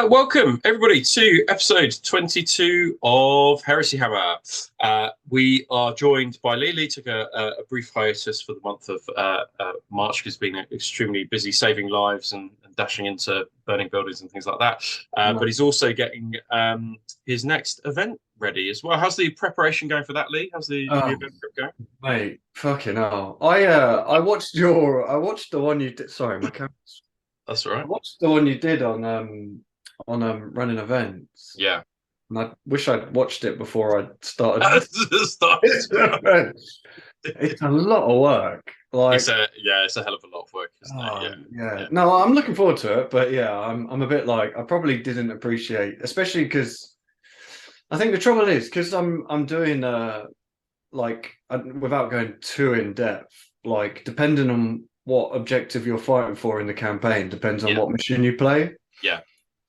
Welcome, everybody, to episode 22 of Heresy Hammer. We are joined by Lee. Lee took a brief hiatus for the month of March because he's been extremely busy saving lives and dashing into burning buildings and things like that. But he's also getting his next event ready as well. How's the preparation going for that, Lee? How's the event prep going? Mate, fucking hell. I watched the one you did. Sorry, my camera's. That's all I right. watched the one you did on running events. Yeah. And I wish I'd watched it before I started. Started. It's a lot of work. Like, It's a hell of a lot of work, isn't it? oh, Yeah. yeah. Yeah. No, I'm looking forward to it, but yeah, I'm a bit like I probably didn't appreciate, especially because I think the trouble is because I'm doing without going too in depth, like depending on what objective you're fighting for in the campaign depends on Yeah. what mission you play. Yeah.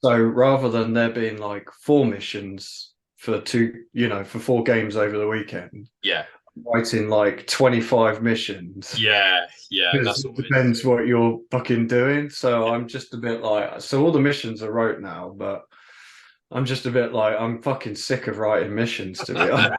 So rather than there being like four missions for for four games over the weekend, Yeah. writing like 25 missions Yeah, yeah, because that's it always depends what you're fucking doing. So I'm just a bit like, so all the missions are wrote now, but I'm just a bit like, I'm fucking sick of writing missions, to be yeah.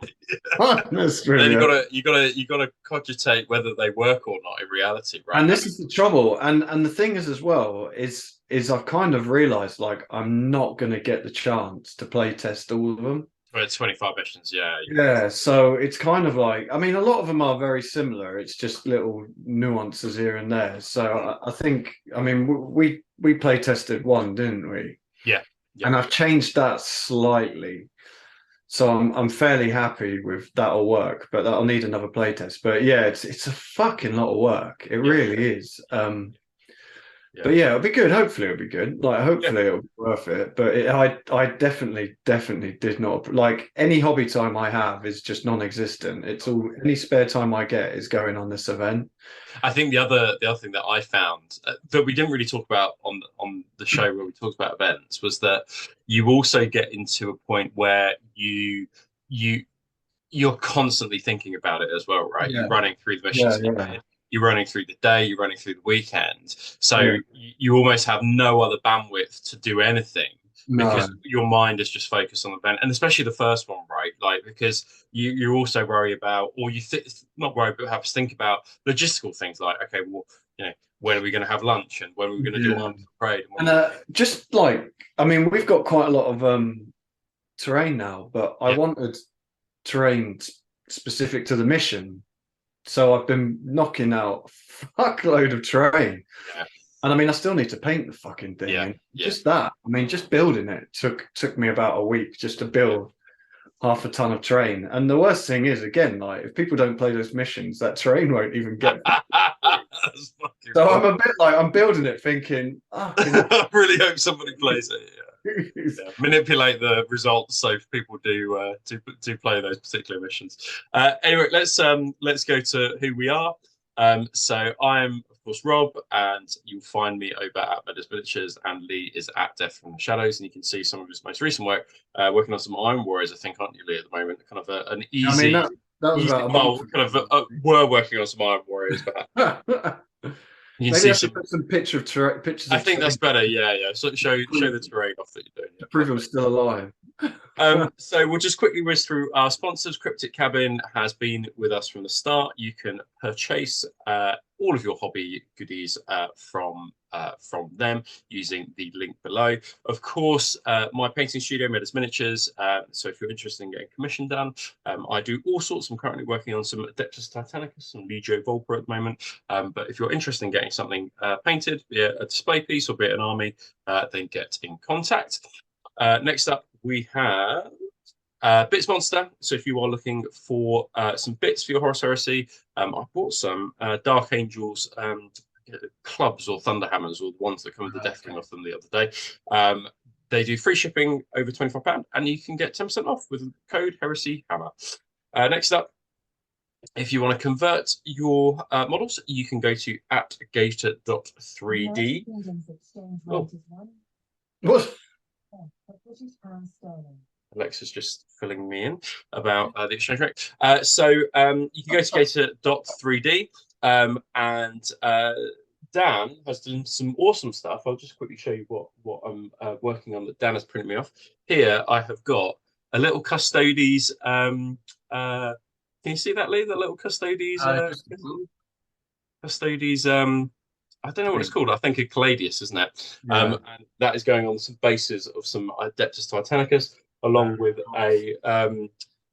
honest with Then you you. gotta cogitate whether they work or not in reality, right? And I this mean, is the trouble. And the thing is as well is I've kind of realized like I'm not gonna get the chance to play test all of them. for 25 missions, yeah, Yeah, so it's kind of like I mean a lot of them are very similar. It's just little nuances here and there. So I think I mean we play tested one, didn't we? yeah, yeah, And I've changed that slightly. So I'm fairly happy with that'll work, but that'll need another playtest. But yeah, it's a fucking lot of work. It yeah, really is. yeah, But yeah, it'll be good. Hopefully, it'll be good. Like, yeah. hopefully, it'll be worth it. But I definitely did not like any hobby time I have is just non-existent. It's all any spare time I get is going on this event. I think the other thing that I found that we didn't really talk about on the show where we talked about events was that you also get into a point where you you're constantly thinking about it as well, right? You're Yeah, running through the yeah, missions yeah, ahead, you're running through the day, you're running through the weekend. So yeah. you almost have no other bandwidth to do anything No, because your mind is just focused on the event. And especially the first one, right? Like, because you also worry about, or not worry, but perhaps think about logistical things like, okay, well, when are we going to have lunch and when are we going to do yeah. arms parade and when And are we just like I mean, we've got quite a lot of terrain now, but I yeah, wanted terrain specific to the mission. So I've been knocking out a fuckload of terrain. yeah, And I mean, I still need to paint the fucking thing. yeah, And yeah, just that, I mean, just building it took me about a week just to yeah. build half a ton of terrain. And the worst thing is, again, like if people don't play those missions, that terrain won't even get. That's fucking So I'm brilliant. a bit like I'm building it, thinking, fucking. I really hope somebody plays it. Yeah. Manipulate the results so people do play those particular missions. Anyway, let's go to who we are. So I'm of course Rob, and you'll find me over at Meadows Miniatures, and Lee is at Death from the Shadows, and you can see some of his most recent work, working on some Iron Warriors, I think, aren't you, Lee, at the moment? Kind of an I mean, easy, that was easy. about a month Well, kind of were working on some Iron Warriors, but ago. you can Maybe see I should some. put some pictures I of think that's terrain better. Yeah, yeah. So show the to terrain off that you're doing. Yeah, prove I'm perfect. still alive. So we'll just quickly whiz through our sponsors. Cryptic Cabin has been with us from the start. You can purchase all of your hobby goodies from them using the link below. Of course, my painting studio, Meadows Miniatures. So if you're interested in getting commission done, I do all sorts. I'm currently working on some Adeptus Titanicus and Legio Volpra at the moment. But if you're interested in getting something painted, be it a display piece or be it an army, then get in contact. Next up, we have Bits Monster. So if you are looking for some bits for your Horus Heresy, I bought some Dark Angels clubs or Thunderhammers, or the ones that come with the Death King Okay. off them the other day. They do free shipping over £25, and you can get 10% off with the code Heresy Hammer. Next up, if you want to convert your models, you can go to at gator.3D. Oh, What? Alexa's just filling me in about the exchange rate. So you can go to gator.3D and Dan has done some awesome stuff. I'll just quickly show you what I'm working on that Dan has printed me off. Here I have got a little Custodes. Can you see that, Lee? That little Custodes. Just Custodes. I don't know what it's called. I think a Caladius, isn't it? yeah. And that is going on some bases of some Adeptus Titanicus, along with a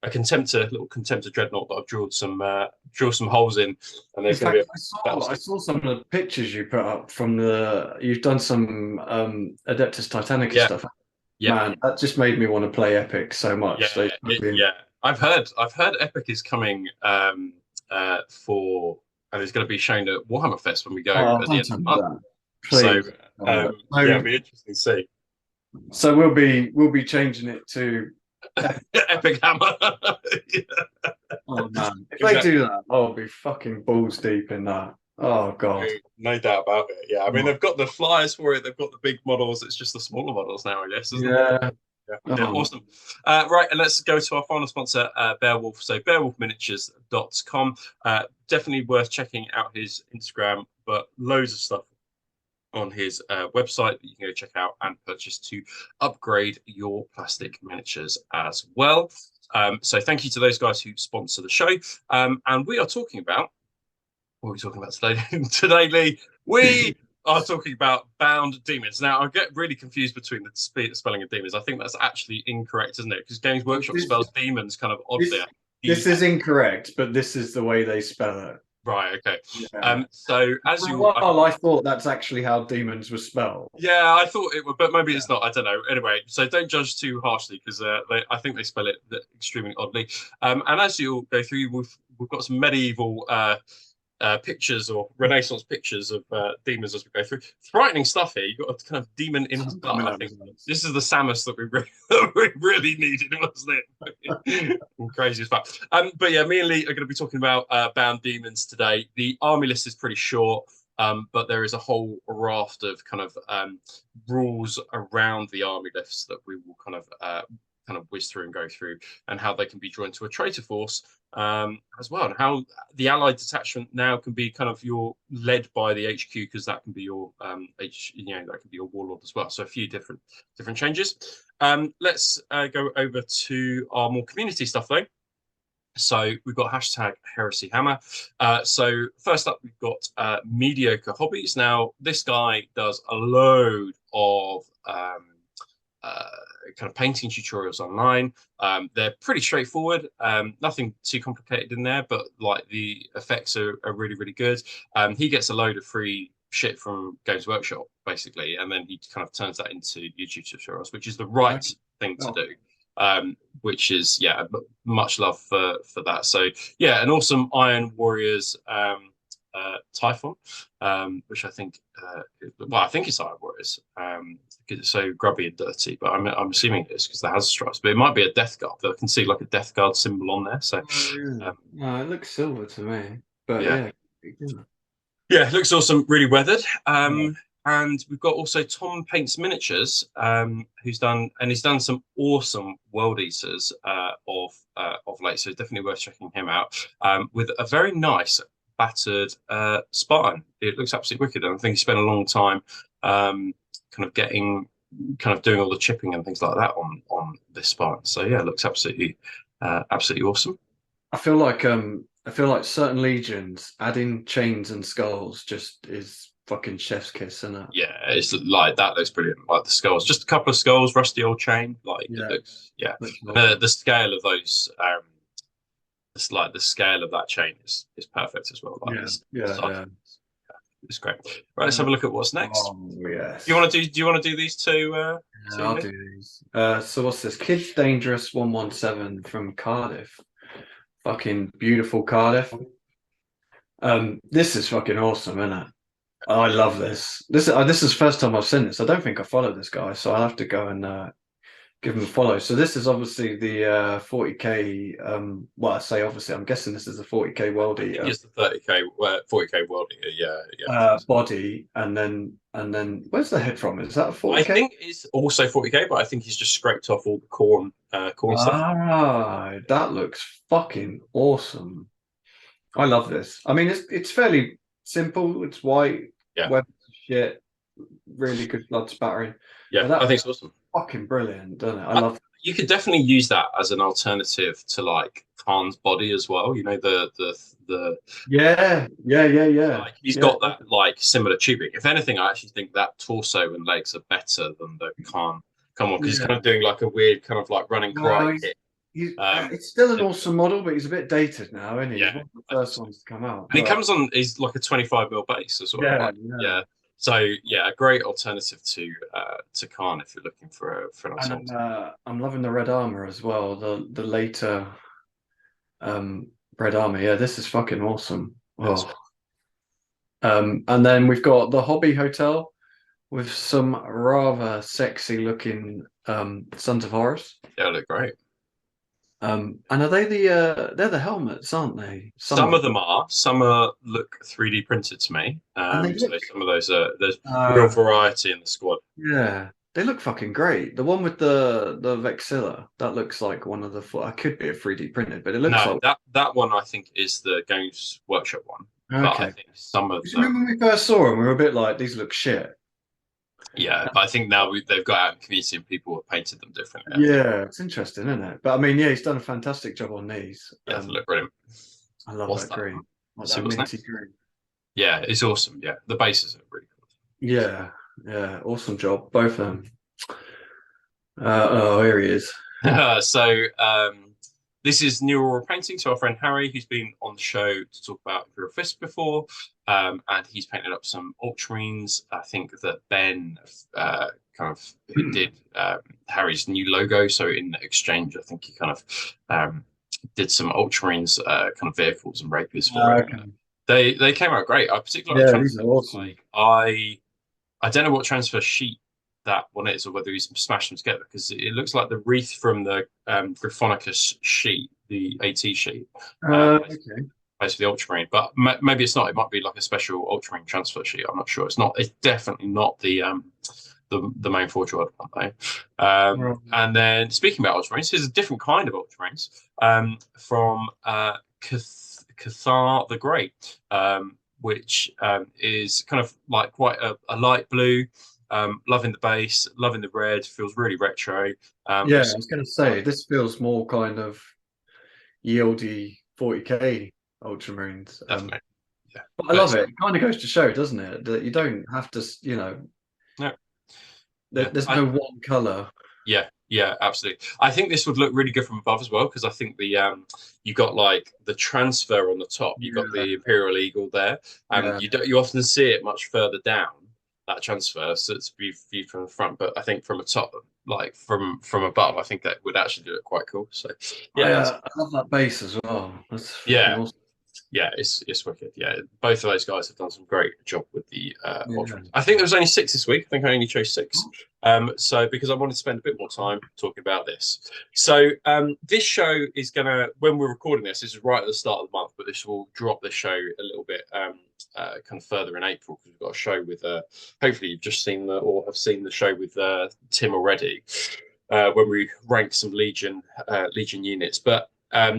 Contemptor, little Contemptor dreadnought that I've drawn some holes in, and there's In going to fact, be I saw some of the pictures you put up from the. You've done some Adeptus Titanicus yeah, stuff. yeah, Man, that just made me want to play Epic so yeah, much. So, yeah. I've heard Epic is coming for, and it's going to be shown at Warhammer Fest when we go oh, at the don't end of tell the me month. that, So please. So, yeah, it'll be interesting to see. so we'll be changing it to. Epic Hammer. Yeah, Oh man, if they exactly. do that, I'll be fucking balls deep in that. Oh god. No doubt about it. Yeah, I mean Oh, they've got the flyers for it. They've got the big models. It's just the smaller models now, I guess, isn't it? yeah. Yeah, Oh, awesome. Right, and let's go to our final sponsor, Beowulf. So beowulfminiatures.com. Definitely worth checking out his Instagram, but loads of stuff on his website that you can go check out and purchase to upgrade your plastic miniatures as well. So thank you to those guys who sponsor the show. And we are talking about, what are we talking about today? Today, Lee, we are talking about Bound Daemons. Now, I get really confused between the spelling of demons. I think that's actually incorrect, isn't it? Because Games Workshop spells demons kind of oddly. this is incorrect, but this is the way they spell it. Right, okay. Yeah. So as you, Well, I thought that's actually how demons were spelled. yeah, I thought it would, but maybe it's not. I don't know. Anyway, so don't judge too harshly because I think they spell it extremely oddly. And as you'll go through, we've got some medieval pictures or Renaissance pictures of demons as we go through. Frightening stuff here. You've got a kind of demon in his blood. I think this is the Samus that we really needed, wasn't it? Crazy as fuck. But yeah, me and Lee are going to be talking about Bound Daemons today. The army list is pretty short. But there is a whole raft of kind of rules around the army lists that we will kind of whiz through and go through, and how they can be joined to a traitor force as well, and how the allied detachment now can be kind of led by the HQ, because that can be your that can be your warlord as well. So a few different changes. Let's go over to our more community stuff though. So we've got hashtag Heresy Hammer. So first up, we've got Mediocre Hobbies. Now, this guy does a load of kind of painting tutorials online. They're pretty straightforward. Nothing too complicated in there, but like the effects are really, really good. He gets a load of free shit from Games Workshop, basically, and then he kind of turns that into YouTube tutorials, which is the right thing to do. Which is much love for that. So yeah, an awesome Iron Warriors Typhon, which I think I think it's Iron Warriors because it's so grubby and dirty, but I'm assuming it is because there has stripes, but it might be a Death Guard. I can see like a Death Guard symbol on there. So no, it looks silver to me, but yeah, it looks awesome, really weathered. And we've got also Tom Paints Miniatures, he's done some awesome World Eaters of late. So definitely worth checking him out. With a very nice battered Spartan. It looks absolutely wicked. And I think he spent a long time kind of doing all the chipping and things like that on this Spartan. So yeah, it looks absolutely awesome. I feel like certain legions adding chains and skulls just is fucking chef's kiss, isn't it? Yeah, it's like that looks brilliant. Like the skulls, just a couple of skulls, rusty old chain. Like it looks, the scale of those, it's like the scale of that chain is perfect as well. Like it's great. Right, let's have a look at what's next. Oh yes. Do you want to do these two? I'll do these. So what's this? Kids Dangerous 117 from Cardiff. Fucking beautiful Cardiff. This is fucking awesome, isn't it? I love this. This is the first time I've seen this. I don't think I follow this guy, so I'll have to go and give him a follow. So this is obviously the 40k. Well, I say obviously. I'm guessing this is the 40k World Eater. It's the 40k World Eater. Yeah. Body, and then where's the head from? Is that a 40k? I think it's also 40k, but I think he's just scraped off all the corn stuff. Ah, that looks fucking awesome. I love this. I mean, it's fairly simple. It's white, Yeah, weapons shit, really good blood spattering. yeah, But that I think it's awesome. fucking brilliant, doesn't it? I I, love. you could definitely use that as an alternative to like Khan's body as well. You know, the Yeah, yeah, yeah, yeah, like he's yeah. got that like similar tubing. If anything, I actually think that torso and legs are better than the Khan. Come on, because he's Yeah. kind of doing like a weird kind of like running Well, karate kick. it's still an And awesome model, but he's a bit dated now, isn't he? He's yeah, one of the I think first so. ones to come out. And he But comes on, he's like a 25 mil base as well. yeah, Like, yeah. yeah. So yeah, a great alternative to Khan if you're looking for an And alternative. I'm loving the red armor as well. The later um red armor. Yeah, this is fucking awesome. Yes. Oh. And then we've got the Hobby Hotel with some rather sexy looking Sons of Horus. Yeah, look great. And are they they're the helmets, aren't they? Some Some of of them. them are. Some are look 3D printed to me. And they So look some of those are there's real uh variety in the squad. yeah, they look fucking great. The one with the Vexilla, that looks like one of the I could be a 3D printed, but it looks No, like that one I think is the Games Workshop one. But I okay. think some of 'Cause you them, remember when we first saw them, we were a bit like these look shit. yeah. But I think now they've got out in the community and people have painted them differently. I think Yeah, it's interesting, isn't it? But I mean, yeah, he's done a fantastic job on these. yeah, they look brilliant. I love What's that that? green, like Let's see that what's minty next. green. Yeah, it's awesome. Yeah, the bases are really cool. Yeah, yeah, awesome job, both of them. Oh, here he is. So this is New Aurora Painting. So our friend Harry, who's been on the show to talk about Imperial Fist before, and he's painted up some Ultramarines. I think that Ben kind of who did Harry's new logo. So in exchange, I think he kind of did some Ultramarines kind of vehicles and rapiers for it. Okay. They came out great. I particularly like Yeah, the these transfer. are awesome. Like I don't know what transfer sheet that one is, or whether he's smashed them together, because it looks like the wreath from the Gryphonicus sheet, the AT sheet, Okay. basically the Ultramarine. But maybe it's not. It might be like a special Ultramarine transfer sheet. I'm not sure. It's not. It's definitely not the main Forgeworld one though. Right. And then speaking about Ultramarines, here's a different kind of Ultramarines from Cathar the Great, which is kind of like quite a light blue. Loving the base, loving the red, feels really retro. Yeah, With I some was going to say like, this feels more kind of yieldy 40k Ultramarines. definitely, yeah. But I But love it. It kind of goes to show, doesn't it, that you don't have to, no, yeah, there's no one color. yeah, absolutely. I think this would look really good from above as well because I think the you got like the transfer on the top. You got Yeah, the Imperial Eagle there, and yeah, you often see it much further down that transfer, so it's viewed from the front. But I think from a top, like from above, I think that would actually do it quite cool. So yeah, I love that base as well. That's freaking yeah, awesome. yeah, it's wicked. Yeah, both of those guys have done some great job with the Yeah. Ultramarines. I think there was only six this week. I think I only chose six. So because I wanted to spend a bit more time talking about this. So this show is gonna, when we're recording this is right at the start of the month, but this will drop the show a little bit kind of further in April because we've got a show with hopefully you've just seen or have seen the show with Tim already. When we rank some Legion units, but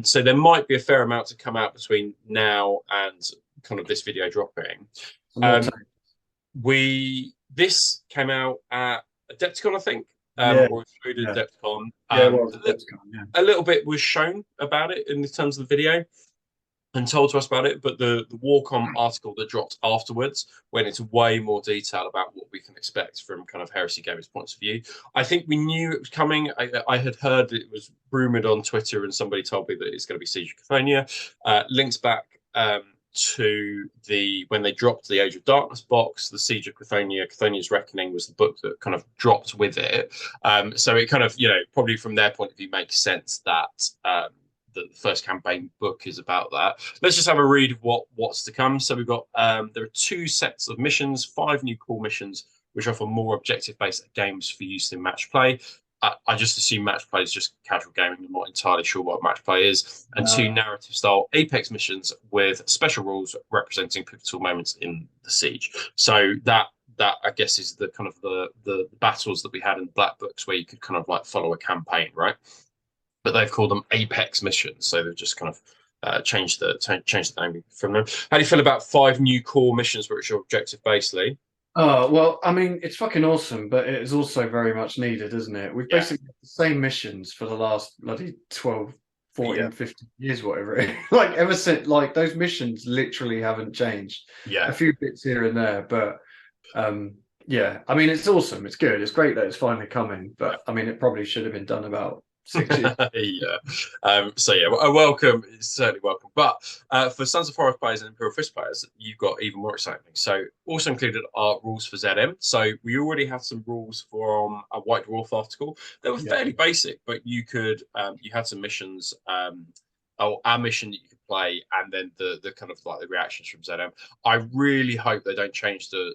so there might be a fair amount to come out between now and kind of this video dropping. Some more Um, time. this came out at Adepticon, I think, Yeah, or included yeah, Adepticon. yeah. It was a Depthcon, yeah. A little bit was shown about it in terms of the video and told to us about it, but the Warcom article that dropped afterwards went into way more detail about what we can expect from kind of Heresy Gamers' points of view. I think we knew it was coming. I had heard it was rumored on Twitter, and somebody told me that it's going to be Siege of Cathonia. Links back to when they dropped the Age of Darkness box, the Siege of Cathonia, Cathonia's Reckoning was the book that kind of dropped with it. So it kind of, probably from their point of view makes sense that the first campaign book is about that. Let's just have a read of what's to come. So we've got there are two sets of missions, 5 new core missions, which offer more objective-based games for use in match play. I just assume match play is just casual gaming. I'm not entirely sure what match play is. And 2 narrative-style Apex missions with special rules representing pivotal moments in the siege. So that I guess is the kind of the battles that we had in Black Books where you could kind of like follow a campaign, right? But they've called them Apex missions. So they've just kind of change the name from them. How do you feel about 5 new core missions, which are objective based, Lee? Oh, well, I mean, it's fucking awesome, but it is also very much needed, isn't it? We've Yeah, basically got the same missions for the last bloody 12, yeah, 14, 15 years, whatever it is. Like, ever since, like, those missions literally haven't changed. A yeah. few bits here and there, but um, yeah, I mean, it's awesome. It's good. It's great that it's finally coming, but I mean, it probably should have been done about 6 years. Yeah. So yeah, a welcome is certainly welcome. But for Sons of Horus players and Imperial Fist players, you've got even more exciting things. So also included are rules for ZM. So we already had some rules from a White Dwarf article. They were Yeah. fairly basic, but you could you had some missions. Or our mission that you could play, and then the kind of like the reactions from ZM. I really hope they don't change the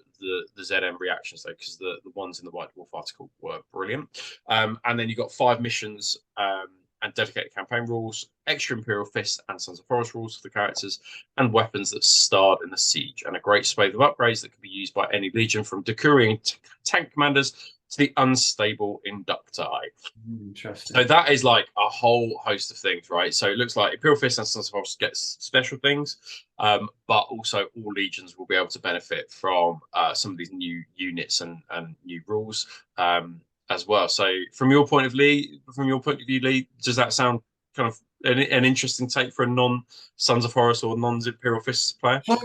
ZM reactions though, because the ones in the White Dwarf article were brilliant. And then you got 5 missions and dedicated campaign rules, extra Imperial Fist and Sons of Horus rules for the characters, and weapons that starred in the siege, and a great swathe of upgrades that can be used by any legion, from Decurion tank commanders to the unstable Inducti. So Interesting. that is like a whole host of things, right? So it looks like Imperial Fist and Sons of Horus gets special things, but also all legions will be able to benefit from some of these new units and new rules as well. So from your point of view, Lee, does that sound kind of an interesting take for a non Sons of Horus or non Imperial Fist player? So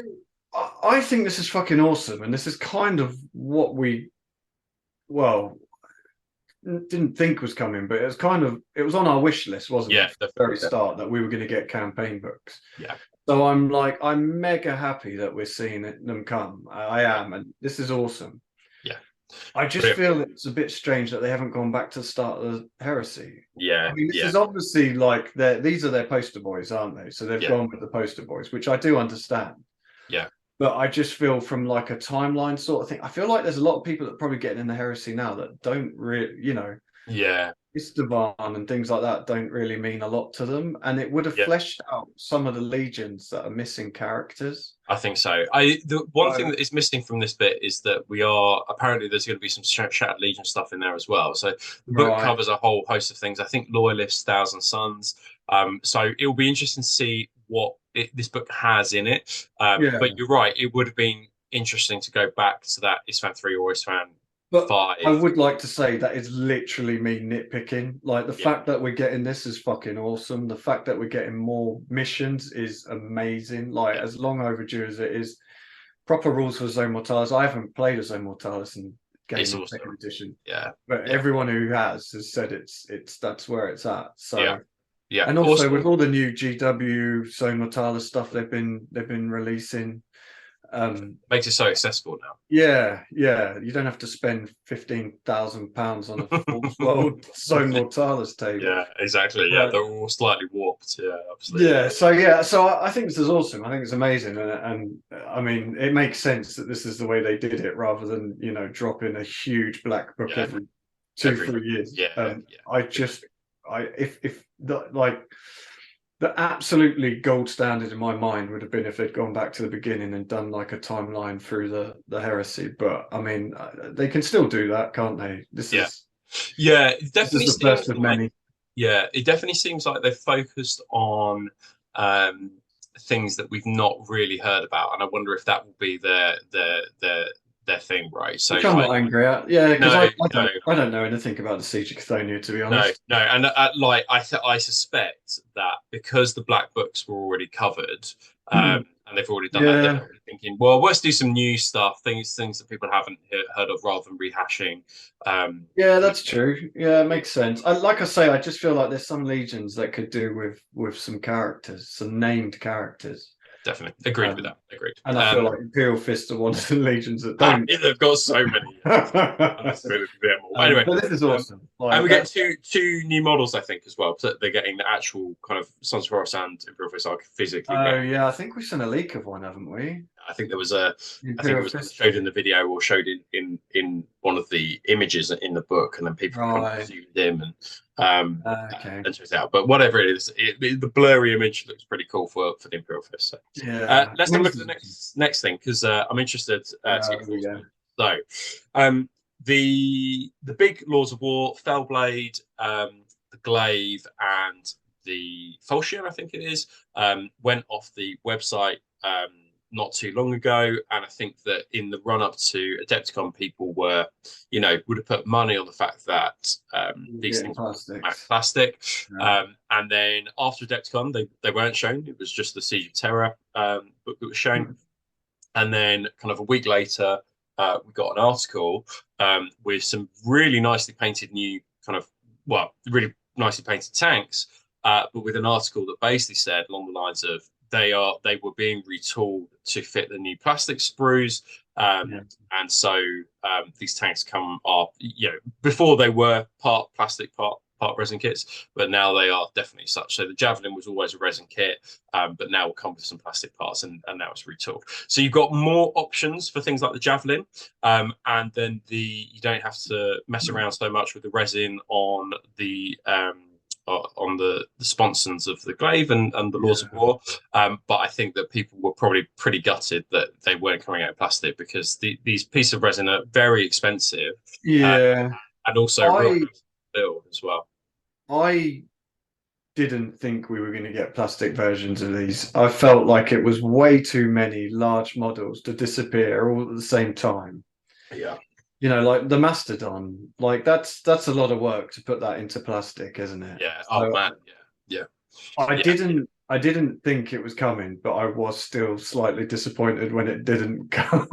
I think this is fucking awesome, and this is kind of what we, well, didn't think was coming, but it was on our wish list, wasn't Yeah, it? From the very definitely. start that we were going to get campaign books. Yeah, So I'm mega happy that we're seeing them come. I am, and this is awesome. yeah, I just brilliant. feel it's a bit strange that they haven't gone back to the start of the heresy. I Yeah, mean, this yeah, is obviously like these are their poster boys, aren't they? So they've yeah, gone with the poster boys, which I do understand. yeah, But I just feel from like a timeline sort of thing, I feel like there's a lot of people that are probably getting in the heresy now that don't really, yeah, Istavan and things like that don't really mean a lot to them. And it would have yeah. fleshed out some of the legions that are missing characters. I think so. The one thing So, that is missing from this bit is that we are apparently there's going to be some Shattered Legion stuff in there as well. So the book right. covers a whole host of things. I think Loyalists, Thousand Sons. So it will be interesting to see what this book has in it. Yeah. But you're right, it would have been interesting to go back to that Isfan 3 or Isfan But I 5. would like to say that is literally me nitpicking. Like the Yeah, fact that we're getting this is fucking awesome. The fact that we're getting more missions is amazing. Like yeah, as long overdue as it is. Proper rules for Zone Mortalis. I haven't played a Zone Mortalis in it's game in second awesome. edition, Yeah, but yeah, everyone who has said it's that's where it's at. yeah, So yeah. and also with Awesome. all the new GW Zone Mortalis stuff they've been releasing, Makes it so accessible now. yeah, yeah, you don't have to spend £15,000 on a Forgeworld Zone Mortalis table. Yeah, exactly. Yeah, they're all slightly warped. Yeah, absolutely. So I think this is awesome. I think it's amazing, and I mean, it makes sense that this is the way they did it, rather than drop in a huge black book Yeah, every two, every 3 years. yeah, yeah, I just, if the like the absolutely gold standard in my mind would have been if they'd gone back to the beginning and done like a timeline through the heresy. But I mean, they can still do that, can't they? This yeah, is yeah. It this is definitely the first seems of like many. it definitely seems like they've focused on um, things that we've not really heard about, and I wonder if that will be their thing, right? So Which I'm like, not angry at. Yeah, because no, I, no, I don't know anything about the Siege of Cathonia, to be no, honest. no, and like I suspect that because the black books were already covered, and they've already done that, they're Yeah, probably thinking, well, let's do some new stuff, things that people haven't heard of, rather than rehashing. yeah, You that's true. Yeah, it know, makes sense. Like I say, I just feel like there's some legions that could do with some characters, some named characters. definitely agreed with Um, that. Agreed. and I feel like Imperial Fist are one of the legions that don't. They've got so many. Unnecessarily them all. Anyway, But this is um, awesome. and Like we get that's two new models, I think, as well. So they're getting the actual kind of Sons of Horus and Imperial Fist are physically oh getting. yeah, I think we've seen a leak of one, haven't we? I think there was a. I think it Imperial was Fist. showed in the video or showed in one of the images in the book, and then people kind of Right. zoomed in Okay. and checked it out. But whatever it is, the blurry image looks pretty cool for the Imperial Fist. So. Yeah. Let's have a look at the next thing, because I'm interested to get your thoughts Yeah. on it. So, the big Lords of War, Fellblade, the Glaive, and the Fulshire, I think it is, went off the website not too long ago, and I think that in the run up to Adepticon, people were, would have put money on the fact that these things were plastic. Yeah. And then after Adepticon, they weren't shown. It was just the Siege of Terror book that was shown. And then kind of a week later, we got an article with some really nicely painted new really nicely painted tanks, but with an article that basically said along the lines of they were being retooled to fit the new plastic sprues, and so these tanks are before they were part plastic, part resin kits, but now they are definitely such. So the Javelin was always a resin kit, but now will come with some plastic parts, and now it's retooled. So you've got more options for things like the Javelin, and then you don't have to mess around so much with the resin on the sponsons of the glaive and the Laws of War. But I think that people were probably pretty gutted that they weren't coming out of plastic, because these pieces of resin are very expensive. Yeah. And also real build as well. I didn't think we were going to get plastic versions of these. I felt like it was way too many large models to disappear all at the same time. Yeah. Like the Mastodon, like that's a lot of work to put that into plastic, isn't it? Yeah. Oh man. Yeah. I didn't think it was coming, but I was still slightly disappointed when it didn't come.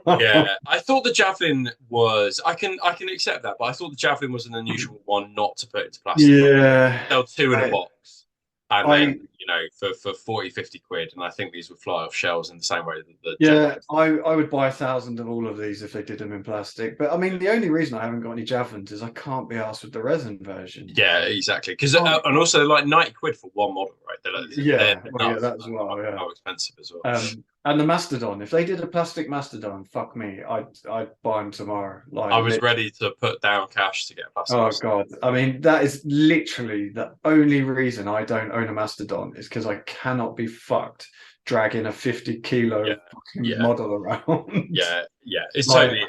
Yeah, I thought the Javelin was. I can accept that, but I thought the Javelin was an unusual one not to put into plastic. Yeah, Sell two in a box, and then for 40, 50 quid, and I think these would fly off shelves in the same way that the I would buy 1,000 of all of these if they did them in plastic. But I mean, the only reason I haven't got any Javelins is I can't be asked with the resin version. Yeah, exactly. Because and also like 90 quid for one model, right? That's well, yeah. How expensive as well. And the Mastodon, if they did a plastic Mastodon, fuck me, I'd buy them tomorrow. Like, I was ready to put down cash to get a plastic. Oh god, I mean, that is literally the only reason I don't own a Mastodon, is because I cannot be fucked dragging a 50-kilo model around. Yeah, it's totally,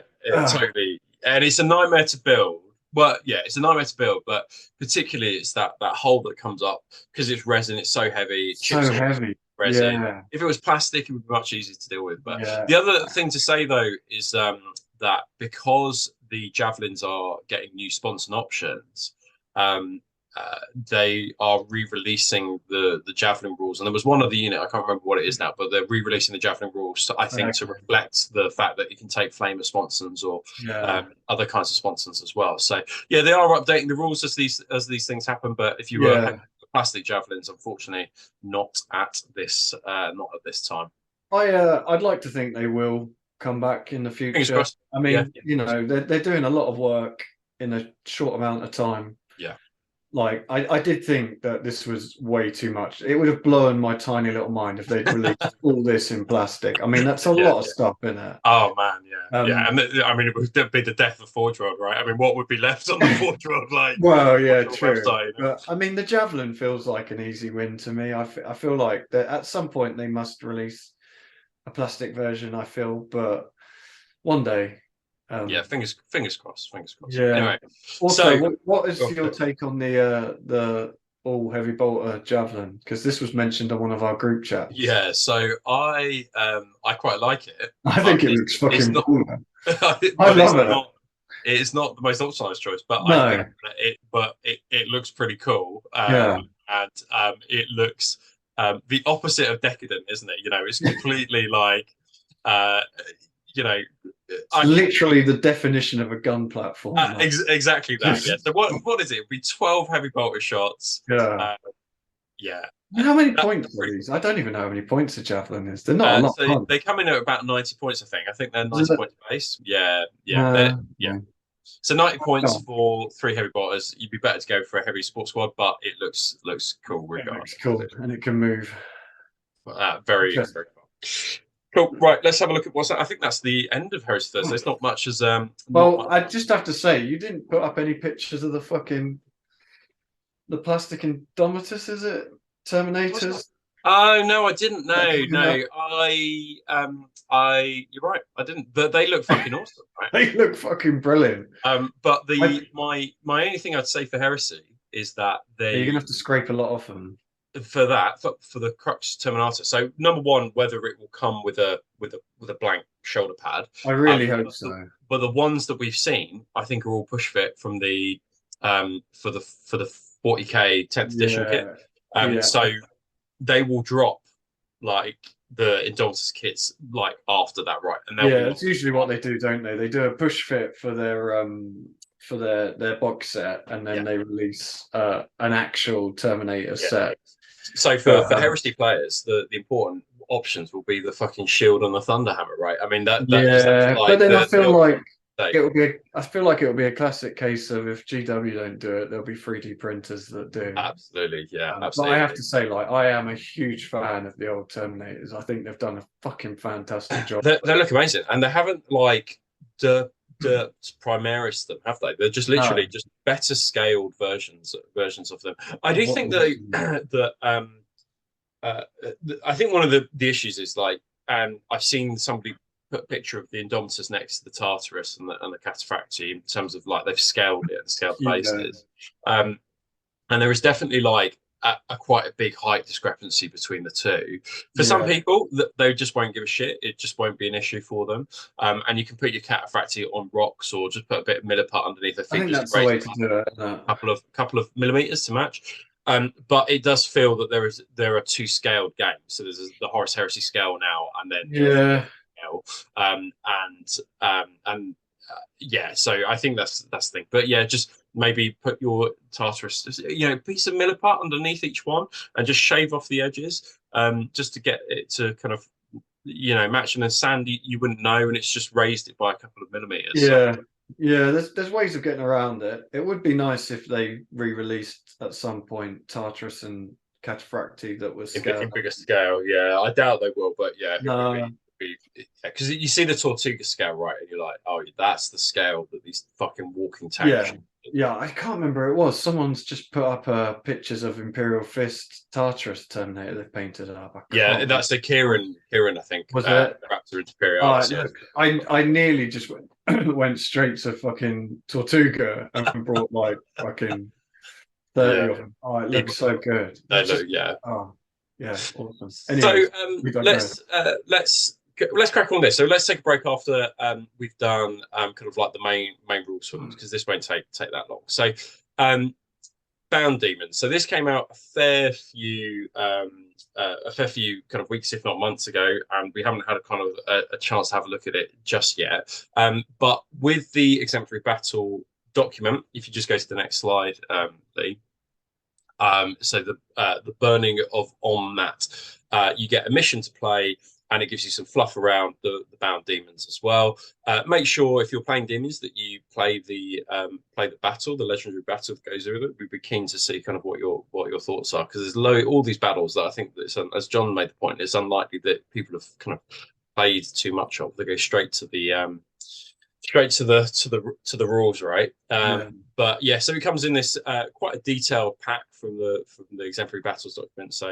and it's a nightmare to build. Well, yeah, it's a nightmare to build, but particularly it's that hole that comes up because it's resin. It's so heavy. So heavy. Resin. Yeah. If it was plastic, it would be much easier to deal with. But the other thing to say though is that because the Javelins are getting new sponson options, they are re-releasing the Javelin rules. And there was one other unit, I can't remember what it is now, but they're re-releasing the Javelin rules, I think, to reflect the fact that you can take Flamer sponsons or other kinds of sponsons as well. So yeah, they are updating the rules as these things happen. But if you were plastic Javelins, unfortunately, not at this time. I'd like to think they will come back in the future. I mean, they're doing a lot of work in a short amount of time. Yeah. Like I did think that this was way too much. It would have blown my tiny little mind if they'd released all this in plastic. I mean, that's a lot of stuff in it. Oh man, and I mean, it would be the death of Forgeworld, right? I mean, what would be left on the Forgeworld true. Website, But I mean, the Javelin feels like an easy win to me. I feel like that at some point they must release a plastic version. I feel, but one day. Fingers crossed. Yeah. Anyway, also, what is your take on the all heavy bolter Javelin? Because this was mentioned on one of our group chats. Yeah, so I quite like it. I think it looks fucking cool. I love it. It is not the most optimized choice, but I think it looks pretty cool. And it looks the opposite of decadent, isn't it? It's completely like literally the definition of a gun platform. Exactly that. Yeah. So what is it? It'd be 12 heavy bolter shots. Yeah. How many points are these? I don't even know how many points a Javelin is. They're not a lot. So they come in at about 90 points, I think. I think they're 90 points base. Yeah. So 90 points for 3 heavy bolters. You'd be better to go for a heavy sports squad, but it looks cool regardless. It's cool, and it can move. Very cool. Cool. Right, let's have a look at what's that. I think that's the end of Heresy Thursday. It's not much as Well, I just have to say, you didn't put up any pictures of the plastic Indomitus, is it? Terminators? Oh no, I didn't. No. You're right. I didn't. But they look fucking awesome, right? They look fucking brilliant. But my only thing I'd say for Heresy is that You're they gonna have to scrape a lot off them. for that for the Crux Terminator. So number one, whether it will come with a blank shoulder pad. I really hope But so. but the ones that we've seen, I think, are all push fit from the for the 40k 10th edition kit. Yeah, yeah, So they will drop like the Indomitus kits like after that, right? And they'll be yeah. like, It's usually what they do, don't they? They do a push fit for their box set, and then yeah, they release an actual Terminator yeah. set. So But for Heresy players, the important options will be the fucking shield and the Thunderhammer, right? I mean that because that's yeah, but like then the ultimate thing. I feel like it'll be a classic case of if GW don't do it, there'll be 3D printers that do. Absolutely, yeah, But I have absolutely. to say, like, I am a huge fan of the old Terminators. I think they've done a fucking fantastic job. They look amazing, and they haven't like the Primaris them, have they? They're just No, literally just better scaled versions of them. I of do what think was that uh, I think one of the issues is like, and I've seen somebody put a picture of the Indomitus next to the Tartarus and the Cataphractii in terms of like they've scaled it and scaled the yeah, bases. Um, and there is definitely like a quite a big height discrepancy between the two. For some yeah. people, they just won't give a shit. It just won't be an issue for them. And you can put your Cataphractii on rocks or just put a bit of milliput underneath their I feet think just to that's the raise way them to up do it. Isn't it? couple of millimeters to match. But it does feel that there are two scaled games. So there's the Horus Heresy scale now, and then the Yeah, scale. And yeah, so I think that's the thing. But yeah, just maybe put your Tartarus, piece of milliput underneath each one, and just shave off the edges, just to get it to kind of match. And then sand, you wouldn't know, and it's just raised it by a couple of millimeters. So yeah, yeah. There's ways of getting around it. It would be nice if they re-released at some point Tartarus and Cataphractii that was in scaled. bigger scale, yeah, I doubt they will, but yeah, it would No, be because you see the Tortuga scale, right, and you're like, oh, that's the scale that these fucking walking tanks yeah, should. yeah. I can't remember who it was. Someone's just put up pictures of Imperial Fist Tartarus Terminator they've painted up. I Yeah, can't that's the remember. Kieran, I think, Was it? Raptor All right, Imperialis. Yeah, look, I nearly just went straight to fucking Tortuga and brought like fucking 30 yeah, of them. Oh, it he looks so good. they It's look, just, yeah. oh, yeah, awesome. So Anyways, we digress. let's crack on this. So let's take a break after we've done kind of like the main rules for them because this won't take that long. So um, Bound Demons. So this came out a fair few kind of weeks, if not months ago, and we haven't had a kind of a chance to have a look at it just yet. But with the exemplary battle document, if you just go to the next slide, Lee. So the burning of on that, you get a mission to play, and it gives you some fluff around the Bound Demons as well. Make sure if you're playing demons that you play the battle, the legendary battle that goes with it. We'd be keen to see kind of what your thoughts are because there's all these battles that I think that as John made the point, it's unlikely that people have kind of played too much of. They go straight to the rules, right? Yeah, But yeah, so it comes in this quite a detailed pack from the exemplary battles document. So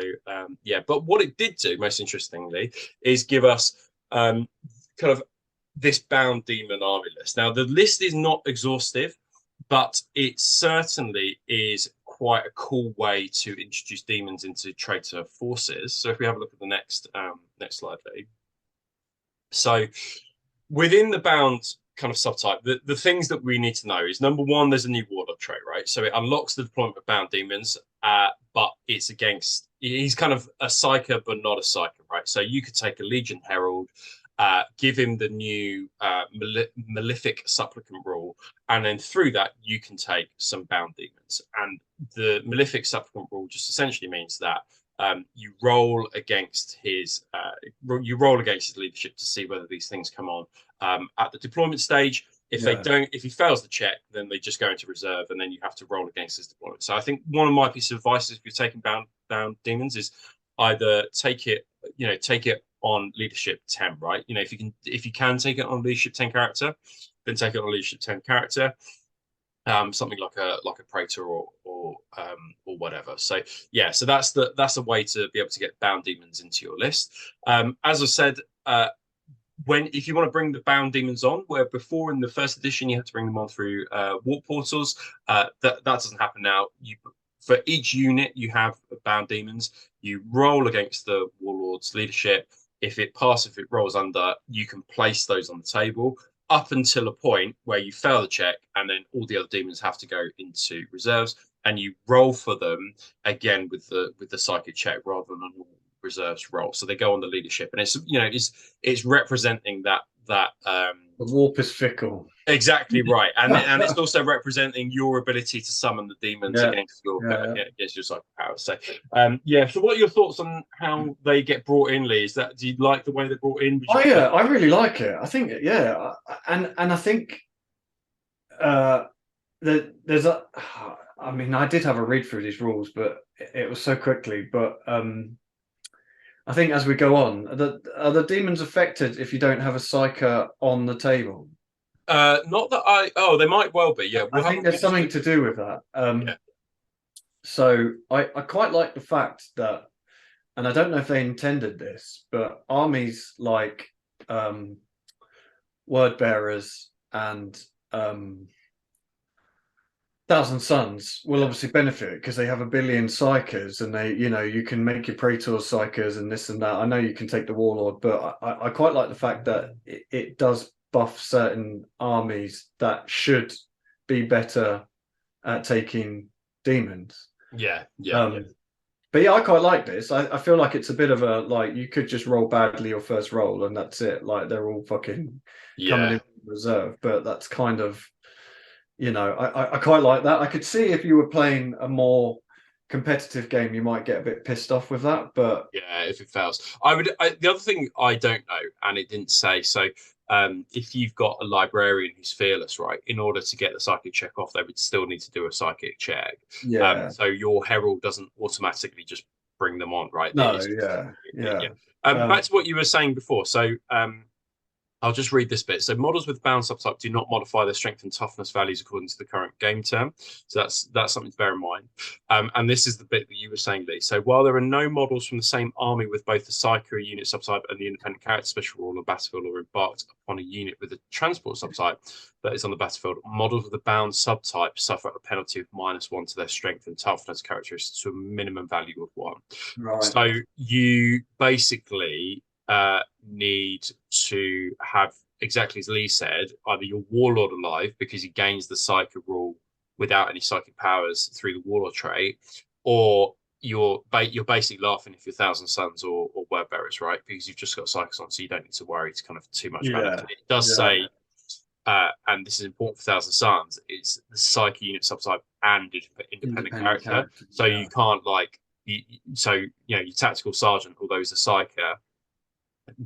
yeah, but what it did do, most interestingly, is give us kind of this Bound Demon army list. Now the list is not exhaustive, but it certainly is quite a cool way to introduce demons into traitor forces. So if we have a look at the next slide, Lee. So within the Bound kind of subtype, the things that we need to know is number one, there's a new warlock trait, right? So it unlocks the deployment of Bound Demons, but it's against, he's kind of a psyker, but not a psyker, right? So you could take a Legion Herald, give him the new Malefic Supplicant rule, and then through that, you can take some Bound Demons. And the Malefic Supplicant rule just essentially means that you roll against his leadership to see whether these things come on at the deployment stage. If they yeah, don't, if he fails the check, then they just go into reserve, and then you have to roll against his deployment. So I think one of my pieces of advice if you're taking bound demons is either take it on leadership 10, right? If you can take it on leadership 10 character, then take it on leadership 10 character. Something like a traitor or whatever. So yeah, so that's a way to be able to get Bound Demons into your list. As I said, if you want to bring the Bound Demons on, where before in the first edition you had to bring them on through warp portals, that doesn't happen now. For each unit you have Bound Demons, you roll against the Warlord's leadership. If it passes, if it rolls under, you can place those on the table up until a point where you fail the check, and then all the other demons have to go into reserves, and you roll for them again with the psychic check rather than a normal reserves roll. So they go on the leadership, and it's representing that The warp is fickle. exactly right, and it's also representing your ability to summon the demons against your psychic powers. So so what are your thoughts on how they get brought in, Lee? Do you like the way they're brought in? I really like it. I think and I think there's a I mean, I did have a read through these rules, but it was so quickly. But I think as we go on, are the demons affected if you don't have a psyker on the table? Not that they might well be. Yeah, I think there's something to do with that. So I quite like the fact that, and I don't know if they intended this, but armies like Word Bearers and Thousand Suns will obviously benefit because they have a billion psychers, and you can make your praetors psychers and this and that. I know you can take the warlord, but I quite like the fact that it does buff certain armies that should be better at taking demons. But yeah, I quite like this. I feel like it's a bit of a, like, you could just roll badly your first roll and that's it. Like, they're all fucking coming in reserve. But that's kind of, I quite like that. I could see if you were playing a more competitive game, you might get a bit pissed off with that. But yeah, if it fails, the other thing I don't know, and it didn't say, so if you've got a librarian who's fearless, right, in order to get the psychic check off, they would still need to do a psychic check. So your herald doesn't automatically just bring them on, right? No, back to what you were saying before. So I'll just read this bit. So models with bound subtype do not modify their strength and toughness values according to the current game term. So that's something to bear in mind. And this is the bit that you were saying, Lee. So while there are no models from the same army with both the Psycho unit subtype and the independent character special rule on the battlefield or embarked upon a unit with a transport subtype that is on the battlefield, models with a bound subtype suffer a penalty of -1 to their strength and toughness characteristics to a minimum value of 1. Right. So you basically need to have, exactly as Lee said, either your warlord alive because he gains the psychic rule without any psychic powers through the warlord trait, or you're basically laughing if you're Thousand Suns or Word Bearers, right? Because you've just got psychics on, so you don't need to worry kind of too much about it. It does say, and this is important for Thousand Suns, it's the psychic unit subtype and independent character. So you can't your tactical sergeant, although he's a psyker,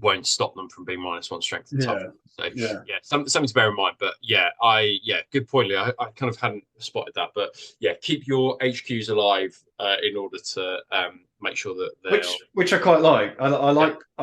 won't stop them from being -1 strength and toughness. So something to bear in mind. But good point, Lee. I kind of hadn't spotted that. But keep your HQs alive in order to make sure that they're which I quite like. I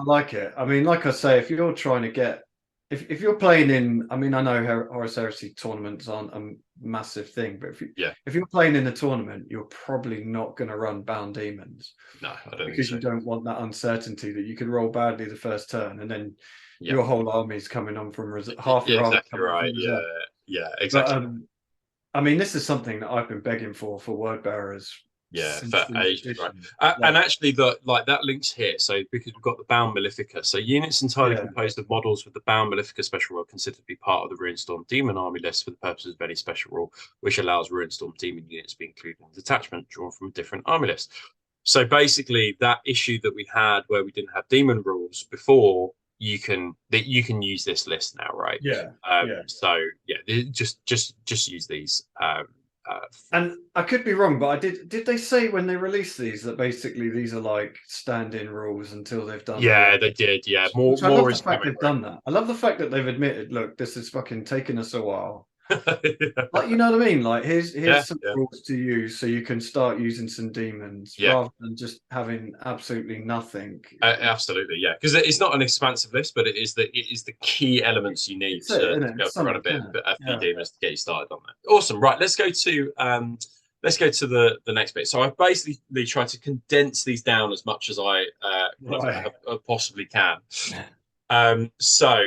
like it. I mean, like I say, if you're trying to get if you're playing in, I mean, I know Horus Heresy tournaments aren't a massive thing, but if you're playing in a tournament, you're probably not going to run Bound Demons. No, I don't because think you don't want that uncertainty that you could roll badly the first turn and then your whole army's coming on from half your army. Exactly right. Exactly. But, I mean, this is something that I've been begging for Word Bearers. For ages, right? And actually, that links here. So because we've got the Bound Malefica, so units entirely composed of models with the Bound Malefica special rule considered to be part of the Ruinstorm Demon army list for the purposes of any special rule, which allows Ruinstorm Demon units to be included in the detachment drawn from a different army list. So basically, that issue that we had where we didn't have demon rules before, you can use this list now, right? So just use these. And I could be wrong, but did they say when they released these that basically these are like stand-in rules until they've done? They did. Yeah, more is coming. They've done that. I love the fact that they've admitted, look, this is fucking taking us a while. Like, you know what I mean? Like, here's some rules to use so you can start using some demons rather than just having absolutely nothing. Absolutely, yeah, because it's not an expansive list, but it is the key elements you need to be able to run a bit of FP demons to get you started on that. Awesome, right? Let's go to the next bit. So I've basically tried to condense these down as much as I possibly can. So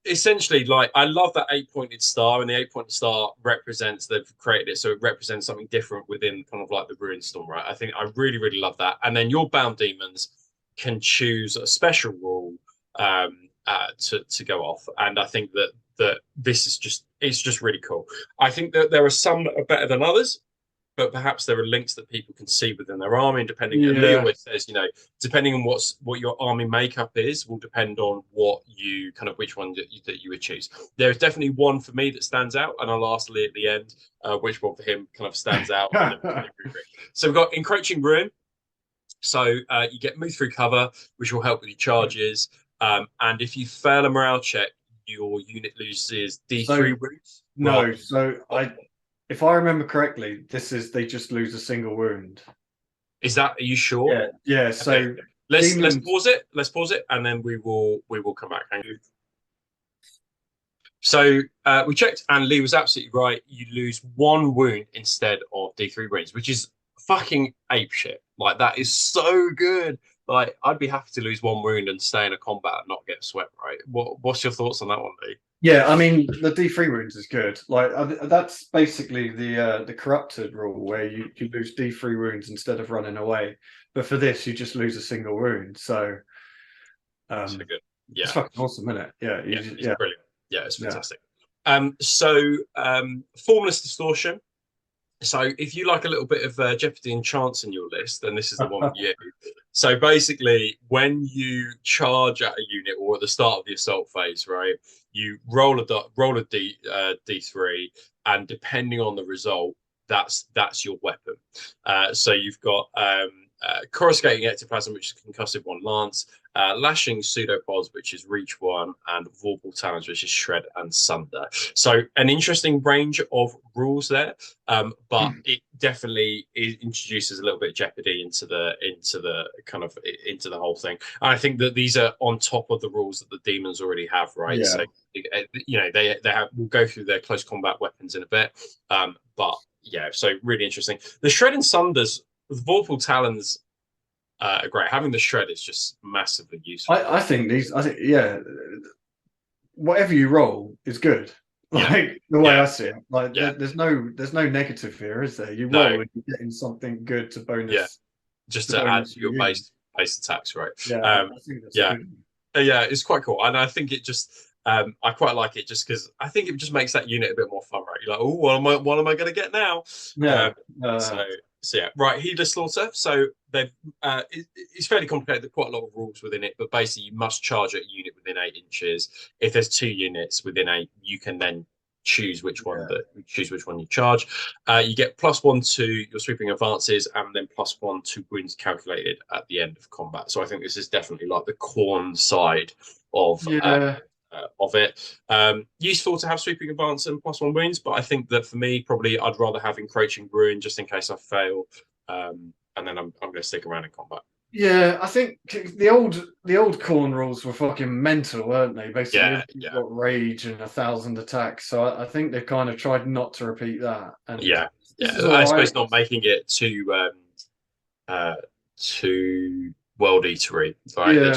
essentially, like, I love that 8-pointed star, and the 8-pointed star represents, they've created it so it represents something different within kind of like the Ruin Storm, right? I think I really, really love that. And then your Bound Demons can choose a special rule to go off, and I think that this is just, it's just really cool. I think that there are some that are better than others, but perhaps there are links that people can see within their army, and depending, and Lee Yeah. always says, depending on what your army makeup is, will depend on what you kind of, which one that you would choose. There's definitely one for me that stands out, and I'll ask Lee at the end which one for him kind of stands out. So we've got Encroaching Ruin. So you get move through cover, which will help with your charges. And if you fail a morale check, your unit loses D3 So wounds. no, so if I remember correctly, this is they just lose a single wound. Is that? Are you sure? Yeah, yeah. So okay. Let's demons... pause it. Let's pause it, and then we will come back. So we checked, and Lee was absolutely right. You lose 1 wound instead of D3 wounds, which is fucking ape shit. Like, that is so good. Like, I'd be happy to lose 1 wound and stay in a combat and not get swept. Right? What's your thoughts on that one, Lee? Yeah, I mean the D3 wounds is good. Like that's basically the corrupted rule where you lose D3 wounds instead of running away. But for this, you just lose a single wound. So so good. Yeah, it's fucking awesome, isn't it? Yeah, it's brilliant. Yeah, it's fantastic. Formless Distortion. So if you like a little bit of Jeopardy and chance in your list, then this is the one for you. So basically, when you charge at a unit or at the start of the assault phase, right, you roll a D3, and depending on the result, that's your weapon. So you've got coruscating ectoplasm, which is concussive 1 lance, lashing pseudopods, which is reach 1, and vorpal talons, which is shred and sunder. So an interesting range of rules there, but it definitely introduces a little bit of jeopardy into the whole thing. And I think that these are on top of the rules that the demons already have, right? Yeah. So they have. We'll go through their close combat weapons in a bit, but yeah, so really interesting. The shred and sunders, the vorpal talons are great. Having the shred is just massively useful. I think yeah, whatever you roll is good. Like the way I see it, like there's no negative here, is there? You roll and you're getting something good to bonus. Yeah, just to add to your base attacks, right? Yeah, I think that's good. Yeah, it's quite cool, and I think it just I quite like it just because I think it just makes that unit a bit more fun, right? You're like, oh, what am I going to get now? Yeah. So yeah, right. Heedless Slaughter. So they've it's fairly complicated. There's quite a lot of rules within it, but basically you must charge at a unit within 8 inches. If there's 2 units within 8, you can then choose which one you charge. You get +1 to your sweeping advances, and then +1 to wounds calculated at the end of combat. So I think this is definitely like the corn side of it. Useful to have sweeping advance and +1 wounds, but I think that for me, probably I'd rather have Encroaching Ruin just in case I fail, and then I'm going to stick around in combat. Yeah, I think the old corn rules were fucking mental, weren't they? Basically, you've got rage and 1,000 attacks. So I think they've kind of tried not to repeat that. And I suppose not making it too world eatery, right?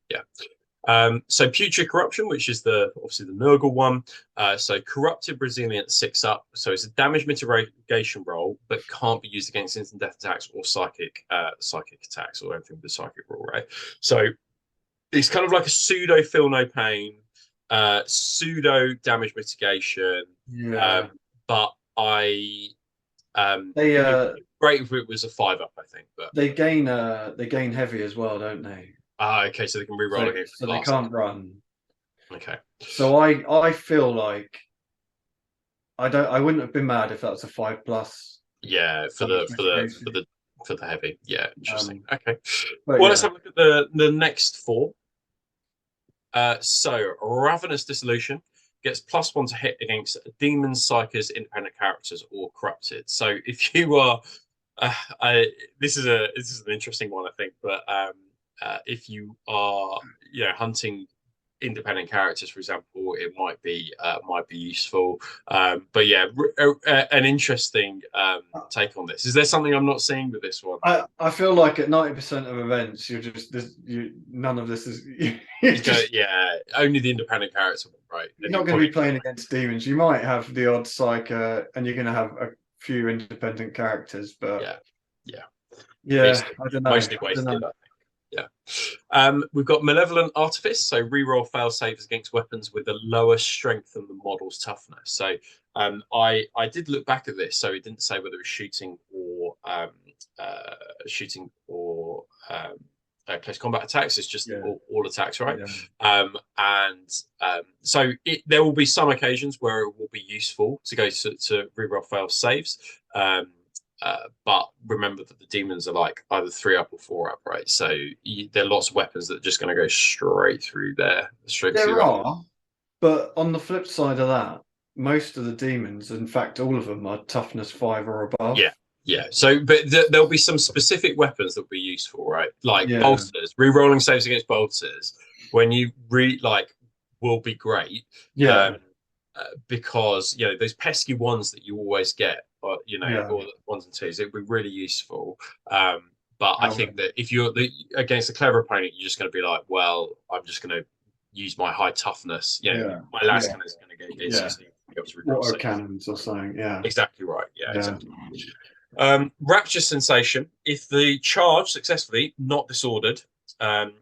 Yeah. So Putrid Corruption, which is obviously the Nurgle one. So Corrupted Resilient 6-up. So it's a damage mitigation roll, but can't be used against instant death attacks or psychic attacks or anything with the psychic roll, right? So it's kind of like a pseudo feel no pain, pseudo damage mitigation. Yeah. But great if it was a 5-up, I think. But they gain heavy as well, don't they? Okay, so they can re-roll again. So they can't run. Okay. So I feel like I wouldn't have been mad if that was a 5+. Yeah, for the heavy. Yeah, interesting. Okay. Well, let's have a look at the next 4. So Ravenous Dissolution gets +1 to hit against demons, psychers, independent characters, or corrupted. So if you are, this is an interesting one, I think. But if you are, hunting independent characters, for example, it might be useful. But yeah, an interesting take on this. Is there something I'm not seeing with this one? I feel like at 90% of events, you're just none of this is. Yeah, only the independent character, right? You're not going to be playing against demons. You might have the odd psyker, and you're going to have a few independent characters, but yeah, I don't know. Mostly wasted. Yeah. We've got Malevolent Artifice, so reroll fail saves against weapons with a lower strength than the model's toughness. So I did look back at this, so it didn't say whether it was shooting or close combat attacks. It's just all attacks, right? So there will be some occasions where it will be useful to go to reroll fail saves. But remember that the demons are like either 3 up or 4 up, right? So there are lots of weapons that are just going to go straight through there. There are, but on the flip side of that, most of the demons, in fact, all of them are toughness 5 or above. Yeah. So, but there'll be some specific weapons that will be useful, right? Like bolters, re-rolling saves against bolters. When you will be great. Because those pesky ones that you always get, or the 1s and 2s, it would be really useful. But I think that if you're against a clever opponent, you're just going to be like, well, I'm just going to use my high toughness. My last cannon is going to go basically water cannons or something. Yeah, exactly right. Exactly. Rapture sensation. If the charge successfully not disordered,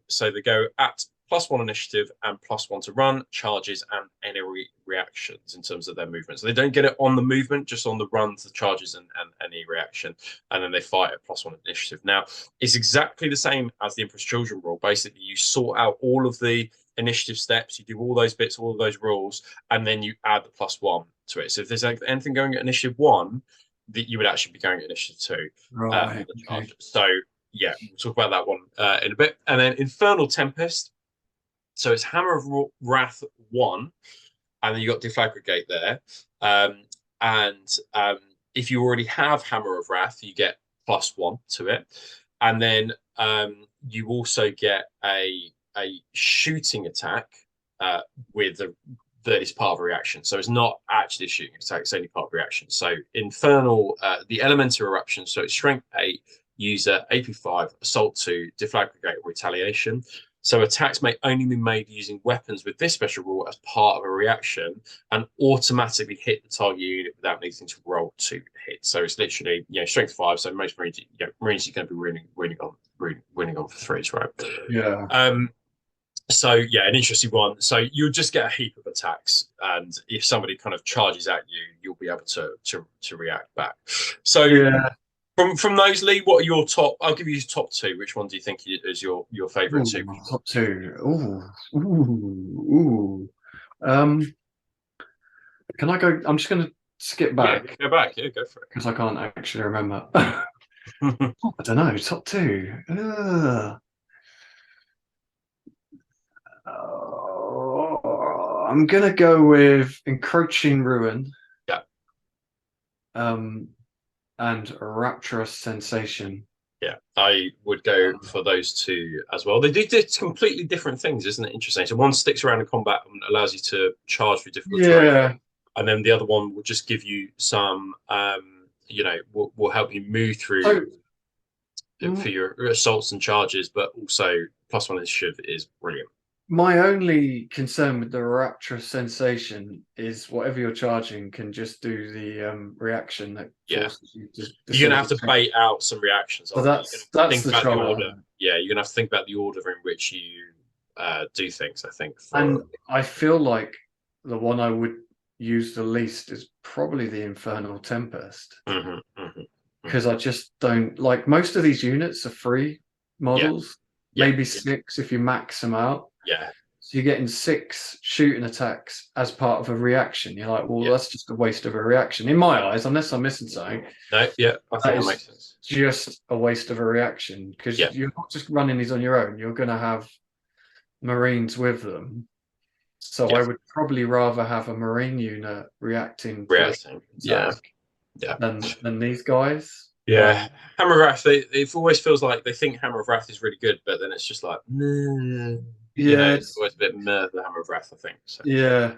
so they go at +1 initiative and +1 to run, charges, and any reactions in terms of their movement. So they don't get it on the movement, just on the runs, the charges, and any reaction. And then they fight at +1 initiative. Now, it's exactly the same as the Emperor's Children rule. Basically, you sort out all of the initiative steps, you do all those bits, all of those rules, and then you add the +1 to it. So if there's anything going at initiative 1, that you would actually be going at initiative 2. Right. So, yeah, we'll talk about that one in a bit. And then Infernal Tempest. So it's Hammer of Wrath 1, and then you got Deflagrate there. If you already have Hammer of Wrath, you get +1 to it. And then you also get a shooting attack with that is part of a reaction. So it's not actually a shooting attack, it's only part of a reaction. So Infernal, the Elemental Eruption, so it's Strength 8, user AP 5, Assault 2, Deflagrate, Retaliation. So attacks may only be made using weapons with this special rule as part of a reaction and automatically hit the target unit without needing to roll to hit. So it's literally strength 5. So most Marines, Marines are going to be winning on for 3s, right? Yeah. So yeah, an interesting one. So you'll just get a heap of attacks, and if somebody kind of charges at you, you'll be able to react back. So yeah. From those, Lee, what are your top? I'll give you top 2. Which one do you think is your favourite 2? Top 2. Ooh. Can I go? I'm just going to skip back. Yeah, go back. Yeah, go for it. Because I can't actually remember. I don't know. Top 2. I'm going to go with Encroaching Ruin. Yeah. And Rapturous Sensation. Yeah, I would go for those 2 as well. They do completely different things, isn't it? Interesting. So one sticks around in combat and allows you to charge through difficult terrain, and then the other one will just give you some, will help you move through for your assaults and charges, but also +1 initiative is brilliant. My only concern with the Rapturous Sensation is whatever you're charging can just do the reaction that forces you to. You're gonna have to bait out some reactions. So that's the order. Yeah, you're gonna have to think about the order in which you do things. I think. And I feel like the one I would use the least is probably the Infernal Tempest, because I just don't like most of these units are free models. Maybe 6 if you max them out. Yeah. So you're getting 6 shooting attacks as part of a reaction. You're like, well, that's just a waste of a reaction. In my eyes, unless I'm missing something. No, I think that makes sense. Just a waste of a reaction, because you're not just running these on your own. You're going to have Marines with them. So I would probably rather have a Marine unit reacting. Than these guys. Yeah, Hammer of Wrath. It always feels like they think Hammer of Wrath is really good, but then it's just like, nah. you know, Yeah, it's always a bit meh, the Hammer of Wrath, I think. So yeah.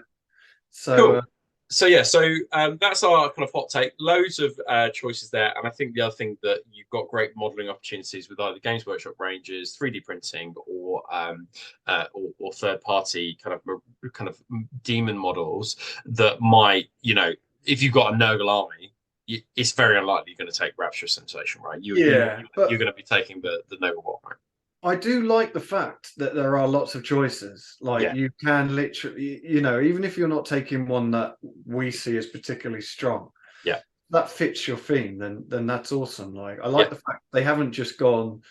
So cool. So yeah, so that's our kind of hot take. Loads of choices there, and I think the other thing that you've got great modelling opportunities with either Games Workshop ranges, 3D printing, or third party kind of demon models that might, you know, if you've got a Nurgle army, it's very unlikely you're going to take Rapture Sensation, right? yeah, You're but going to be taking the Nurgle one, right? I do like the fact that there are lots of choices. Like Yeah, you can literally, you know, even if you're not taking one that we see as particularly strong, yeah, that fits your theme, then that's awesome. Like I yeah, like the fact they haven't just gone,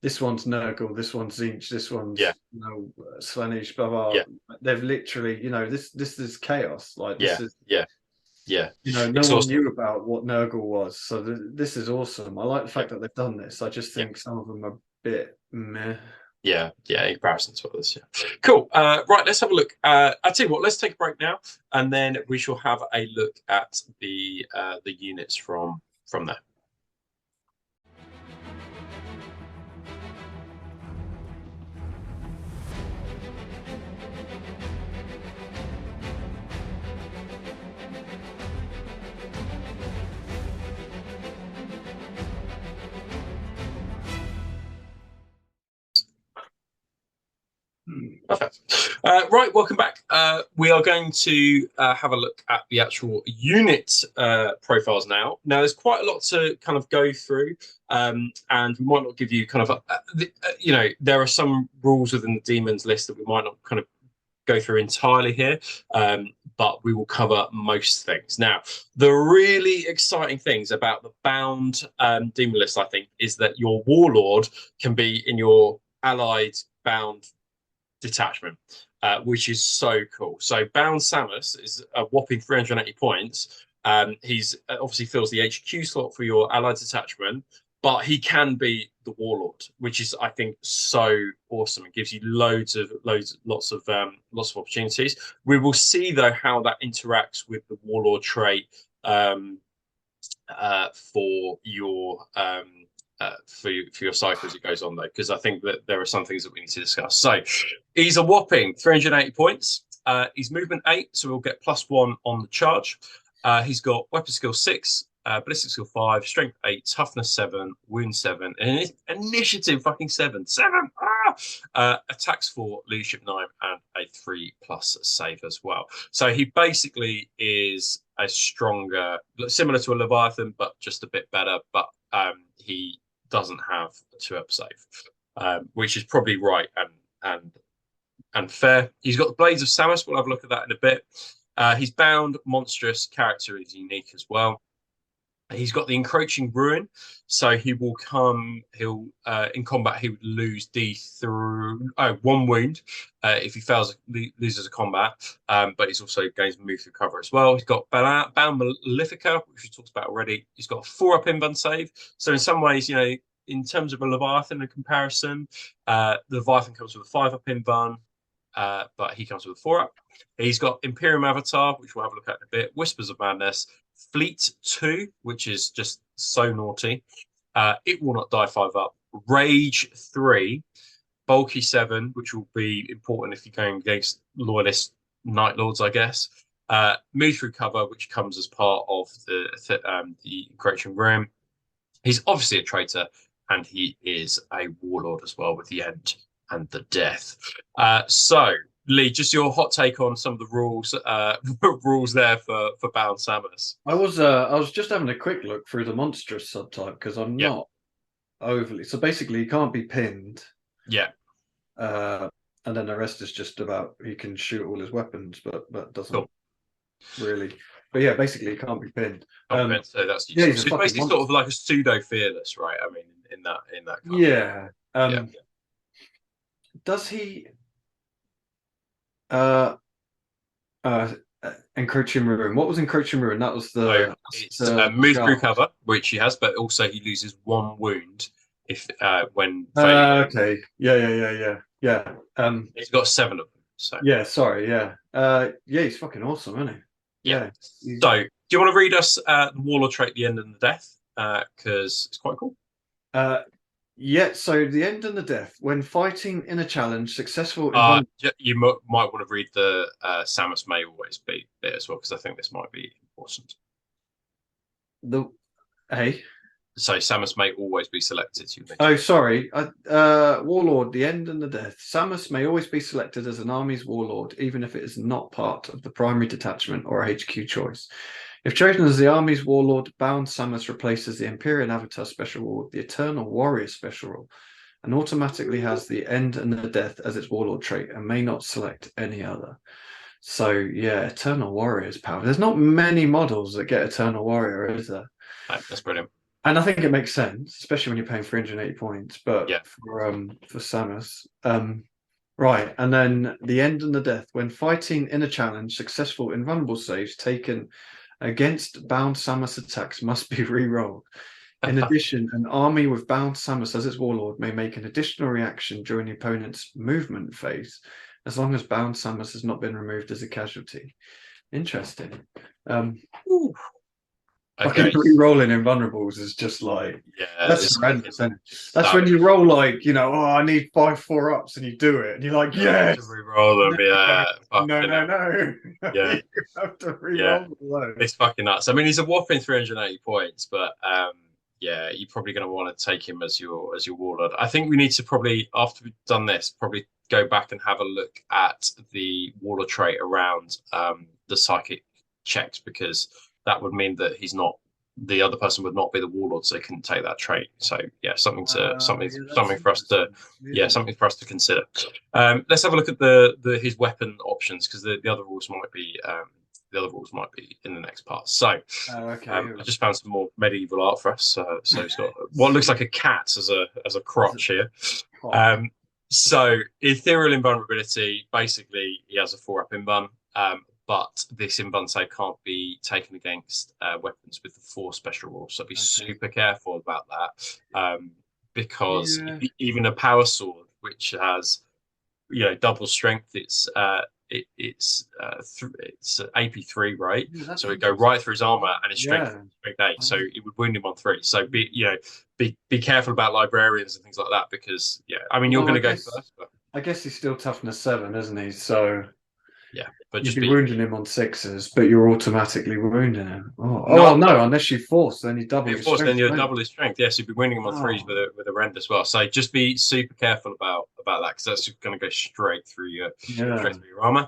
this one's Nurgle, this one's Zinch, this yeah, one's Slaanesh, blah blah. yeah, They've literally, this is chaos. Like yeah, this is, yeah, yeah. no It's one awesome. knew about what Nurgle was. So this is awesome. I like the Yeah, fact that they've done this. I just yeah. think some of them are a bit meh. Yeah, yeah, in comparison to others. Yeah. Cool. Right, let's have a look. I'll tell you what, let's take a break now, and then we shall have a look at the units from there. Perfect. Right, welcome back. We are going to have a look at the actual unit profiles now. Now, there's quite a lot to kind of go through, and we might not give you kind of, you know, there are some rules within the demons list that we might not kind of go through entirely here, but we will cover most things. Now, the really exciting things about the bound demon list, I think, is that your warlord can be in your allied bound detachment, which is so cool. So Bound Samus is a whopping 380 points. He's obviously fills the HQ slot for your allied detachment, but he can be the warlord, which is I think so awesome. It gives you lots of opportunities. We will see though how that interacts with the warlord trait for your for your cycle as it goes on, though, because I think that there are some things that we need to discuss. So he's a whopping 380 points. He's movement 8, so we'll get +1 on the charge. He's got weapon skill 6, ballistic skill 5, strength 8, toughness 7, wound 7, and initiative fucking 7. Attacks 4, leadership 9, and a 3+ save as well. So he basically is a stronger, similar to a Leviathan, but just a bit better. But he doesn't have a 2-up save, which is probably right and fair. He's got the Blades of Samus. We'll have a look at that in a bit. He's bound, monstrous, character is unique as well. He's got the encroaching ruin, so he will come. He'll in combat he would lose D through 1 wound if he fails loses a combat. But he's also going to move through cover as well. He's got Bound Malefica, which we talked about already. He's got a 4-up invuln save. So in some ways, you know, in terms of a Leviathan in comparison, the Leviathan comes with a 5-up invuln. But he comes with a 4-up. He's got Imperium Avatar, which we'll have a look at in a bit. Whispers of Madness, Fleet 2, which is just so naughty. It will not die 5-up. Rage 3, Bulky 7, which will be important if you're going against loyalist Night Lords, I guess. Move through cover, which comes as part of the Encroaching Room. He's obviously a traitor, and he is a warlord as well with the end and the death. So, Lee, just your hot take on some of the rules rules there for Bound Samus. I was just having a quick look through the monstrous subtype because I'm Yeah. not overly. So basically, he can't be pinned. Yeah. And then the rest is just about he can shoot all his weapons, but doesn't Cool. really. But yeah, basically, he can't be pinned. So that's Yeah, useful. he's a So it's basically monster. sort of like a pseudo fearless, right? I mean, in that kind Yeah. of Does he? Uh, Encroaching Ruin. What was Encroaching Ruin? That was So the it's move through charge. cover, which he has, but also he loses 1 wound if when failing. Okay. Yeah. He's got 7 of them. So Yeah. Sorry. Yeah. Yeah. He's fucking awesome, isn't he? yeah. Yeah. So do you want to read us the Warlord trait, the end and the death? Because it's quite cool. Yeah, so the end and the death. When fighting in a challenge, successful in one. You might want to read the Samus may always be bit as well, because I think this might be important. The hey. So Samus may always be selected. You Oh, sorry. Warlord, the end and the death. Samus may always be selected as an army's warlord, even if it is not part of the primary detachment or HQ choice. If chosen as the army's warlord, Bound Samus replaces the Imperial Avatar special rule with the Eternal Warrior special rule, and automatically has the end and the death as its warlord trait, and may not select any other. So yeah, Eternal Warrior is powerful. There's not many models that get Eternal Warrior, is there? That's brilliant. And I think it makes sense, especially when you're paying 380 points. But Yeah. for Samus, right, and then the end and the death. When fighting in a challenge, successful invulnerable saves taken against Bound Samus attacks must be re-rolled. In addition, an army with Bound Samus as its warlord may make an additional reaction during the opponent's movement phase, as long as Bound Samus has not been removed as a casualty. Interesting. Okay. Re-rolling invulnerables is just like, yeah, that's horrendous. That's when you roll like, oh, I need 5 4-ups, and you do it, and you're like, yes. To re-roll them, yeah. No. Yeah. You have to re-roll them. It's fucking nuts. I mean, he's a whopping 380 points, but yeah, you're probably going to want to take him as your warlord. I think we need to probably, after we've done this, probably go back and have a look at the warlord trait around the psychic checks, because that would mean that the other person would not be the warlord, so they couldn't take that trait. So yeah, something for us to consider. Let's have a look at his weapon options, because the other rules might be in the next part. So I just found some more medieval art for us. So he's got what looks like a cat as a crotch here. So ethereal invulnerability, basically he has a 4-up invuln, but this invuln save can't be taken against weapons with the 4 special rules. So be super careful about that, because even a power sword, which has double strength, it's AP3, right? So it go right through his armor, and his strength 8. So it would wound him on 3. So be careful about librarians and things like that, because I mean, you're going to go first. But I guess he's still toughness 7, isn't he? So yeah, but you'd be wounding him on 6s, but you're automatically wounding him. No, unless you force, then you double his strength. Then you're double his strength. Yes, you'd be wounding him on 3s with a rend as well. So just be super careful about that, because that's going to go straight through your armor.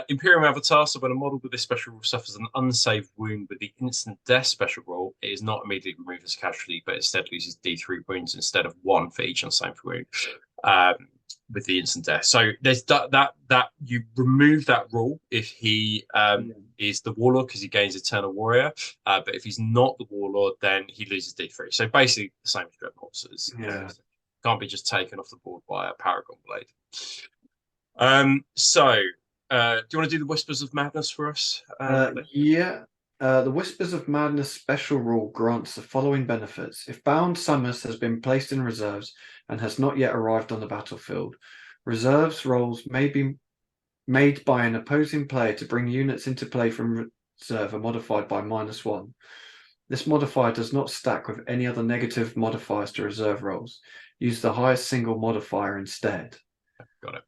Imperial Avatar. So when a model with this special rule suffers an unsaved wound with the instant death special rule, it is not immediately removed as a casualty, but instead loses D3 wounds instead of 1 for each unsaved wound. With the instant death. So there's that you remove that rule if he is the warlord, because he gains Eternal Warrior. But if he's not the warlord, then he loses D3. So basically the same as Dreadnoughts. Can't be just taken off the board by a Paragon Blade. Do you want to do the Whispers of Madness for us? The Whispers of Madness special rule grants the following benefits. If Bound Samus has been placed in reserves and has not yet arrived on the battlefield, reserves rolls may be made by an opposing player to bring units into play from reserve are modified by -1. This modifier does not stack with any other negative modifiers to reserve rolls. Use the highest single modifier instead. Got it.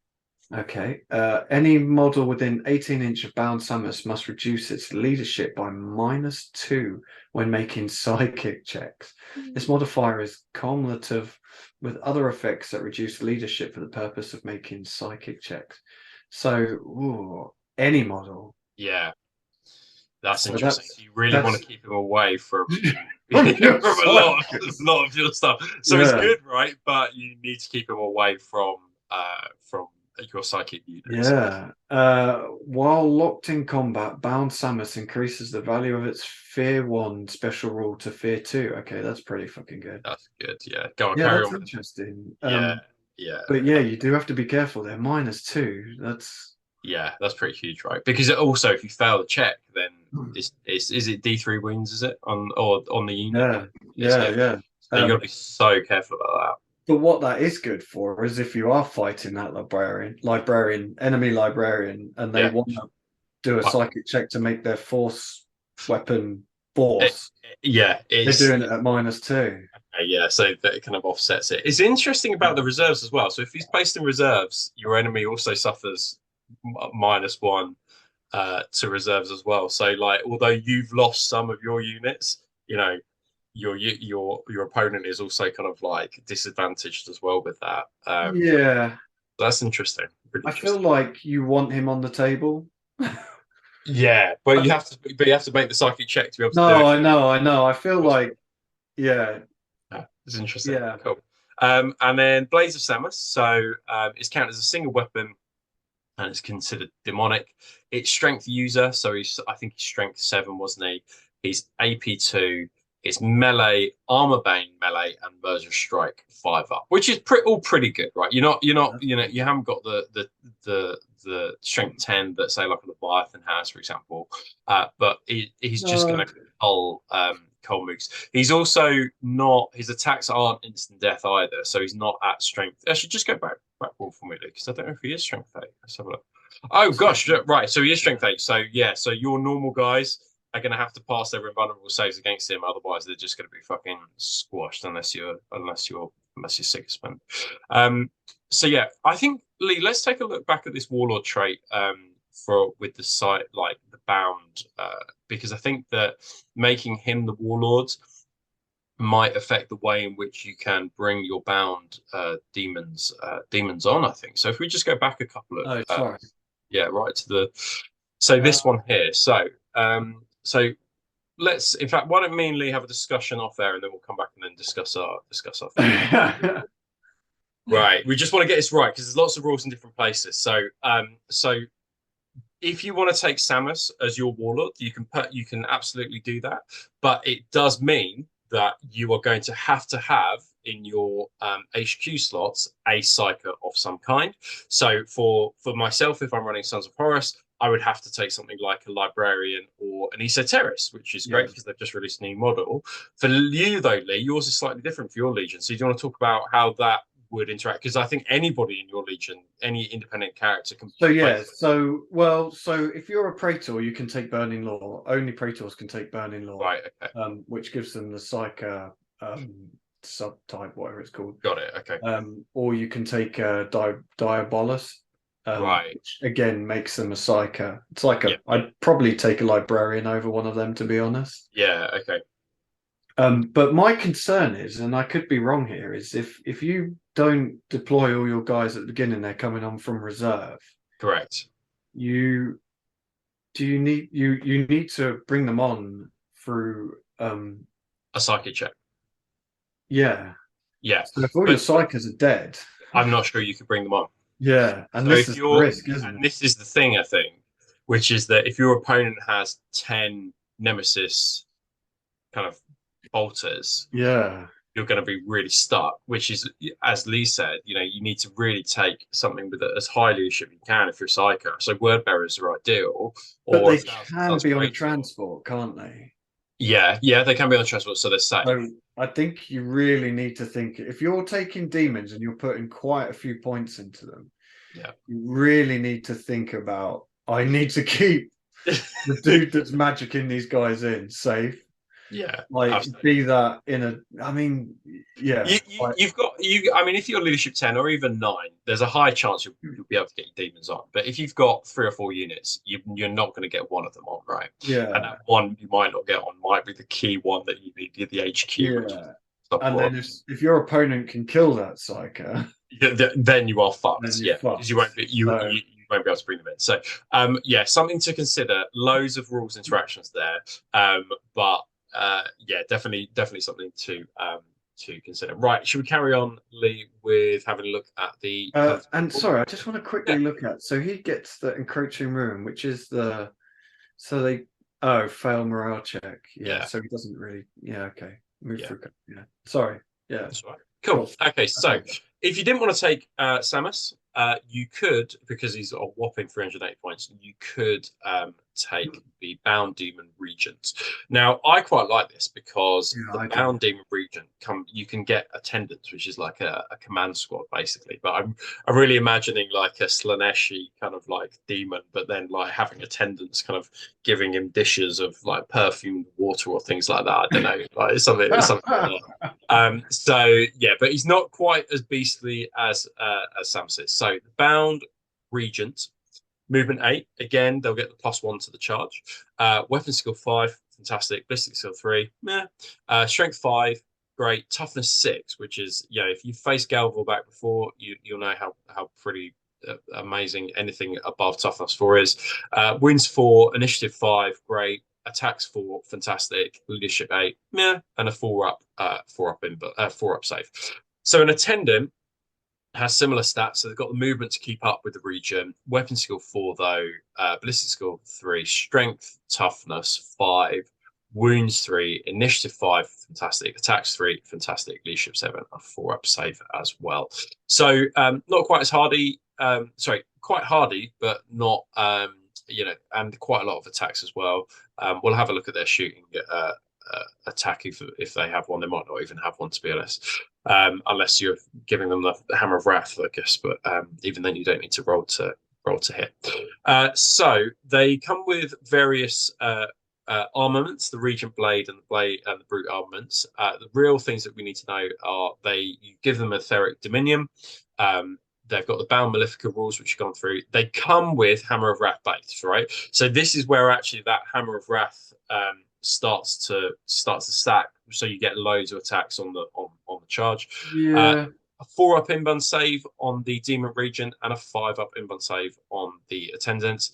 Okay. Any model within 18 inch of Bound Samus must reduce its leadership by -2 when making psychic checks. This modifier is cumulative with other effects that reduce leadership for the purpose of making psychic checks. So, any model. Yeah. That's interesting. So you really want to keep him away from a lot of your stuff. So it's good, right? But you need to keep him away from your psychic units. While locked in combat, Bound Samus increases the value of its Fear 1 special rule to Fear 2. Okay, that's pretty fucking good. That's good. Yeah, go on. Carry on. That's interesting. Yeah. But you do have to be careful there. -2. That's pretty huge, right? Because also, if you fail the check, then is it D3 wounds? Is it on the unit? Yeah. So you got to be so careful about that. But what that is good for is if you are fighting that enemy librarian, and they want to do a psychic check to make their force weapon force. Yeah, They're doing it at -2. yeah, so that it kind of offsets it. It's interesting about the reserves as well. So if he's placed in reserves, your enemy also suffers -1 to reserves as well. So like, although you've lost some of your units, you know, your opponent is also kind of like disadvantaged as well with that. Yeah, That's interesting. Really I feel interesting. like you want him on the table. Yeah, but you have to, make the psychic check to be able to do No, it. I know. I feel like, yeah, Yeah, it's interesting. yeah. Cool. And then Blades of Samus. So it's counted as a single weapon and it's considered demonic. It's strength user, so I think he's strength 7, wasn't he? He's AP2. It's melee, armor bane melee, and murder strike 5 up, which is all pretty good, right? You haven't got the strength 10 that say like a Leviathan has, for example. But he's just No. going to cull mooks. He's also not, his attacks aren't instant death either, so he's not at strength. I should just go back one for me, because I don't know if he is strength 8. Let's have a look. Oh gosh, right. So he is strength 8. So yeah, so your normal guys are going to have to pass their invulnerable saves against him. Otherwise, they're just going to be fucking squashed unless you're Sigismund. So yeah, I think Lee, let's take a look back at this warlord trait with the site like the bound, because I think that making him the warlord might affect the way in which you can bring your bound demons on, I think. So if we just go back a couple of Sorry. right to the this one here. So let's, in fact, why don't me and Lee have a discussion off there, and then we'll come back and then discuss our thing. Right. We just want to get this right because there's lots of rules in different places. So if you want to take Samus as your warlord, you can absolutely do that, but it does mean that you are going to have in your HQ slots a psyker of some kind. So for myself, if I'm running Sons of Horus, I would have to take something like a librarian or an esoterist, which is great because they've just released a new model. For you though, Lee, yours is slightly different for your legion. So do you want to talk about how that would interact? Because I think anybody in your legion, any independent character can. So yeah, so if you're a praetor, you can take Burning Law. Only praetors can take Burning Law, Right? Okay. Which gives them the psyker subtype, whatever it's called. Got it. Okay. Or you can take Diabolus, Right. which again makes them a psyker. It's like I'd probably take a librarian over one of them, to be honest. Yeah. Okay. But my concern is, and I could be wrong here, is if you don't deploy all your guys at the beginning, they're coming on from reserve. Correct. You need to bring them on through a psychic check. Yeah. Yeah. So if all your psychers are dead, I'm not sure you could bring them on. Yeah, and so this is the risk, isn't it? This is the thing, I think, which is that if your opponent has 10 Nemesis kind of bolters, yeah, you're going to be really stuck, which is, as Lee said, you need to really take something with as high leadership you can if you're Psycho. So word bearers are ideal. But they can be on a transport, can't they? Yeah, they can be on a transport, so they're safe. So I think you really need to think, if you're taking demons and you're putting quite a few points into them, you really need to think about, I need to keep the dude that's magicking these guys in safe. Yeah, like absolutely. Be that in a, I mean, yeah, you've got I mean, if you're leadership 10 or even 9, there's a high chance you'll be able to get your demons on. But if you've got 3 or 4 units, you're not going to get one of them on, right? Yeah, and that one you might not get on might be the key one that you need the HQ. Yeah, and then if your opponent can kill that psyker, then you are fucked. Because you won't be you won't be able to bring them in. So something to consider. Loads of rules interactions there, but definitely something to consider. Right, should we carry on, Lee, with having a look at the and sorry, I just want to quickly look at, so he gets the encroaching ruin, which is the, so they fail morale check, so he doesn't really, okay, move through, sorry, that's right. Cool. Okay, so if you didn't want to take Samus, you could, because he's a whopping 380 points, you could take the Bound Demon Regents. Now, I quite like this because Yeah, the I do. Bound Demon Regent you can get attendants, which is like a command squad basically. But I'm really imagining like a Slaneshi kind of like demon, but then like having attendants kind of giving him dishes of like perfumed water or things like that. I don't know, like something like that. So yeah, but he's not quite as beastly as Samus is. So the Bound Regent, movement 8, again, they'll get the +1 to the charge. Weapon skill 5, fantastic. Ballistic skill 3, meh. Strength 5, great. Toughness 6, which is, if you faced Galvor back before, you'll know how pretty amazing anything above toughness 4 is. Wins 4, initiative 5, great. Attacks 4, fantastic. Leadership 8, meh, and a 4 up, 4 up save. So an attendant has similar stats, so they've got the movement to keep up with the region. Weapon skill 4 though, ballistic skill 3, strength, toughness 5, wounds 3, initiative 5, fantastic. Attacks 3, fantastic. Leadership 7, a 4 up save as well. So not quite as hardy. Sorry, quite hardy, but not and quite a lot of attacks as well. We'll have a look at their shooting attack if they have one. They might not even have one, to be honest, unless you're giving them the Hammer of Wrath, I guess. But even then, you don't need to roll to hit. So they come with various armaments: the Regent Blade and the Brute armaments. The real things that we need to know are you give them Etheric Dominion. They've got the Bound Malefica rules, which you've gone through. They come with Hammer of Wrath base, right? So this is where actually that Hammer of Wrath starts to stack. So you get loads of attacks on the charge. Yeah. A 4-up inbun save on the Demon Regent and a 5-up inbun save on the Attendants.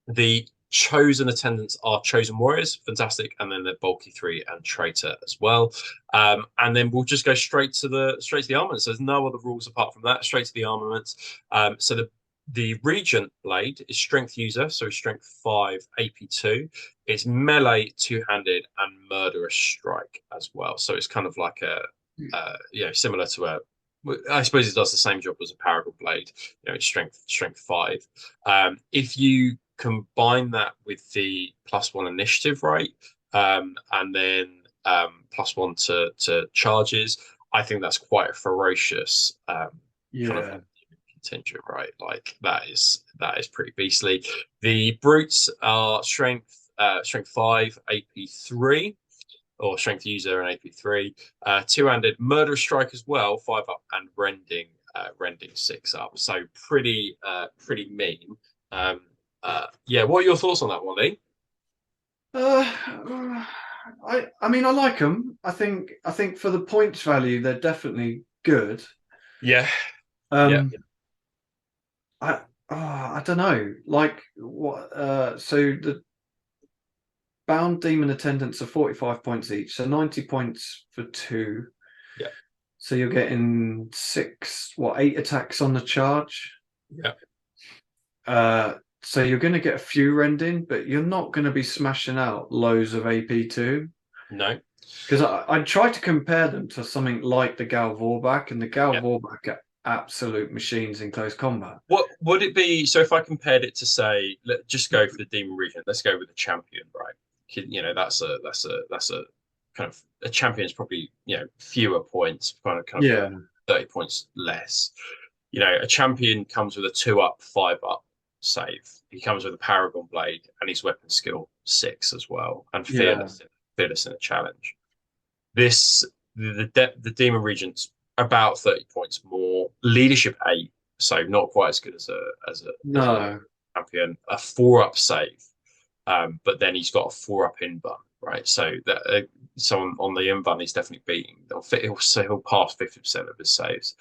The chosen attendants are chosen warriors, fantastic, and then they're bulky 3 and traitor as well. And then we'll just go straight to the armaments. There's no other rules apart from that. Straight to the armaments. So the Regent Blade is strength user, so strength 5, AP2. It's melee, two-handed, and murderous strike as well. So it's kind of like similar to I suppose it does the same job as a Paragon Blade. It's strength 5. If you combine that with the +1 initiative, right, and then +1 to charges, I think that's quite a ferocious kind of contingent, right? Like that is pretty beastly. The brutes are strength 5, AP3, or strength user and AP3, two-handed murderous strike as well, 5-up, and rending 6-up. So pretty mean. What are your thoughts on that one, Lee? I mean, I like them. I think for the points value, they're definitely good. Yeah. I don't know. Like what? So the Bound Demon attendants are 45 points each, so 90 points for 2. Yeah. So you're getting 8 attacks on the charge. Yeah. So you're going to get a few rending, but you're not going to be smashing out loads of AP2. No. Because I tried to compare them to something like the Gal Vorbak, and the Gal Vorbak are absolute machines in close combat. What would it be? So if I compared it to, say, just go for the Demon Regent, let's go with the champion, right? That's a kind of a champion's probably fewer points, kind of 30 points less. A champion comes with a 2-up, 5-up save. He comes with a Paragon Blade and his weapon skill 6 as well, and fearless in a challenge. The Demon Regent's about 30 points more. Leadership 8, so not quite as good as a champion. A 4-up save, but then he's got a 4-up inbun, right? So that someone on the inbun he's definitely beating. He'll pass 50% of his saves.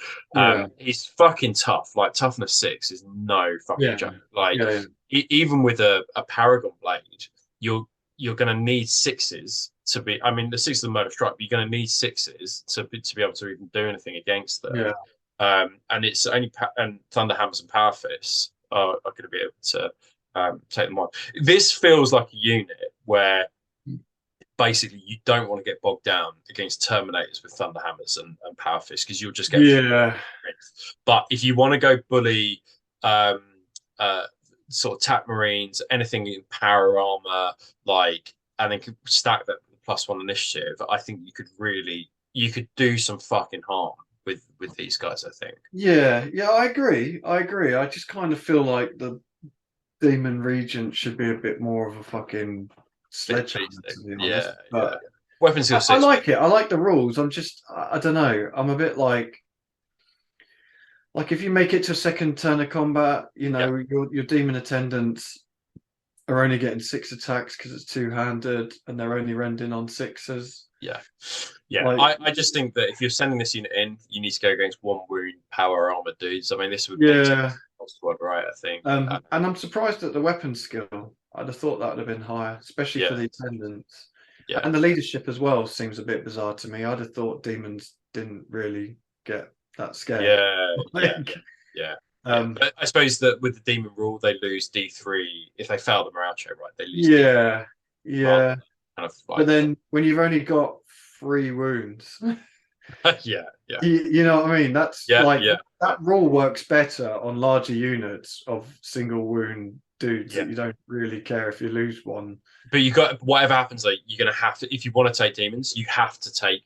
He's fucking tough. Like toughness 6 is no fucking joke. Like even with a Paragon Blade, you're going to need 6s to be. I mean, the 6 is the murder strike, but you're going to need 6s to be able to even do anything against them. And it's only and Thunderhammers and Power Fists are going to be able to take them on. This feels like a unit where basically you don't want to get bogged down against Terminators with Thunderhammers and Power Fists because you'll just get. But if you want to go bully sort of tap marines, anything in power armor, like, and then could stack that with +1 initiative. I think you could do some fucking harm with these guys. I think. Yeah, yeah, I agree. I agree. I just kind of feel like the Daemon Regent should be a bit more of a fucking Bit sledgehammer, basic. to be honest. Yeah, yeah. But Weapon skill I 6. like it. I like the rules. I'm just, I don't know. I'm a bit like if you make it to a second turn of combat, you Yeah, know, your demon attendants are only getting 6 attacks because it's two-handed, and they're only rending on 6s. yeah, yeah. Like, I just think that if you're sending this unit in, you need to go against 1 wound power armored dudes. I mean, this would beat yeah. squad, right? I think. And I'm surprised at the weapon skill. I'd have thought that would have been higher, especially for Yeah, the attendants. yeah, And the leadership as well seems a bit bizarre to me. I'd have thought demons didn't really get that scared. yeah, yeah, Like, yeah, yeah. um, But I suppose that with the demon rule, they lose D3 if they fail the Rapture, right? They lose D3 yeah, rather yeah. than kind of But like, then when you've only got 3 wounds, yeah, yeah, you know what I mean? That's yeah, like yeah, that rule works better on larger units of single wound dudes yeah. that you don't really care if you lose one. But you got whatever happens, like you're gonna have to if you want to take demons, you have to take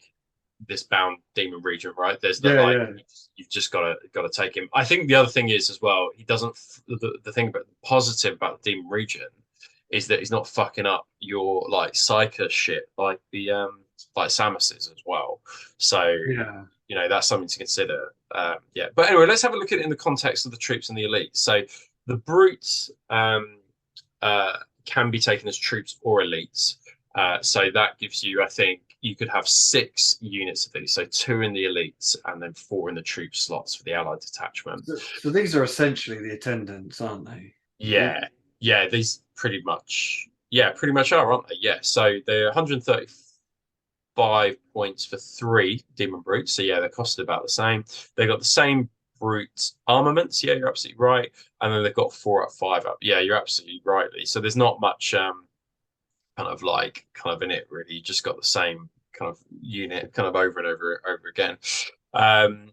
this bound demon region, right? There's the Yeah, like yeah. you've just got to take him. I think the other thing is as well, he doesn't. The thing about the positive about the demon region is that he's not fucking up your like psyker shit like Samus is as well. So Yeah. that's something to consider. Yeah, but anyway, let's have a look at it in the context of the troops and the elites. So the brutes uh, can be taken as troops or elites. So that gives you, I think, you could have 6 units of these. So 2 in the elites and then 4 in the troop slots for the allied detachment. So these are essentially the attendants, aren't they? Yeah, yeah, these pretty much are, aren't they? Yeah, so they're 135 points for 3 demon brutes. So yeah, they costed about the same. They got the same brute armaments. Yeah, you're absolutely right. And then they've got 4 up, 5 up. Yeah, you're absolutely rightly. So there's not much kind of in it really. You just got the same kind of unit kind of over and over again. Um,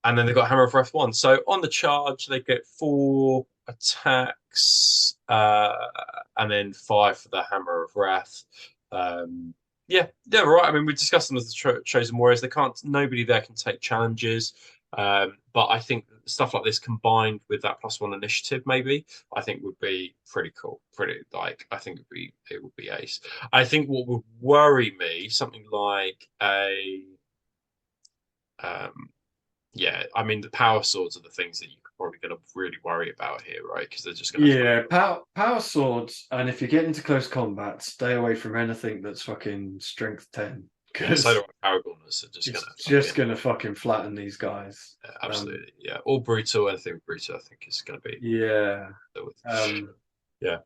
and then they've got Hammer of Wrath 1. So on the charge, they get 4 attacks, and then 5 for the Hammer of Wrath. Yeah, yeah, right. I mean, we discussed them as the chosen warriors. Nobody there can take challenges. But I think stuff like this combined with that +1 initiative, maybe, I think would be pretty cool. I think it would be ace. I think what would worry me, something like um, yeah, I mean, the power swords are the things that you're probably going to really worry about here, right? Because they're just going to Yeah, power swords, and if you get into close combat, stay away from anything that's fucking strength 10, yeah, so because do Paragorners are just going it's to just gonna fucking flatten these guys. absolutely, yeah, or brutal. Anything brutal, I think is going to be Yeah. yeah,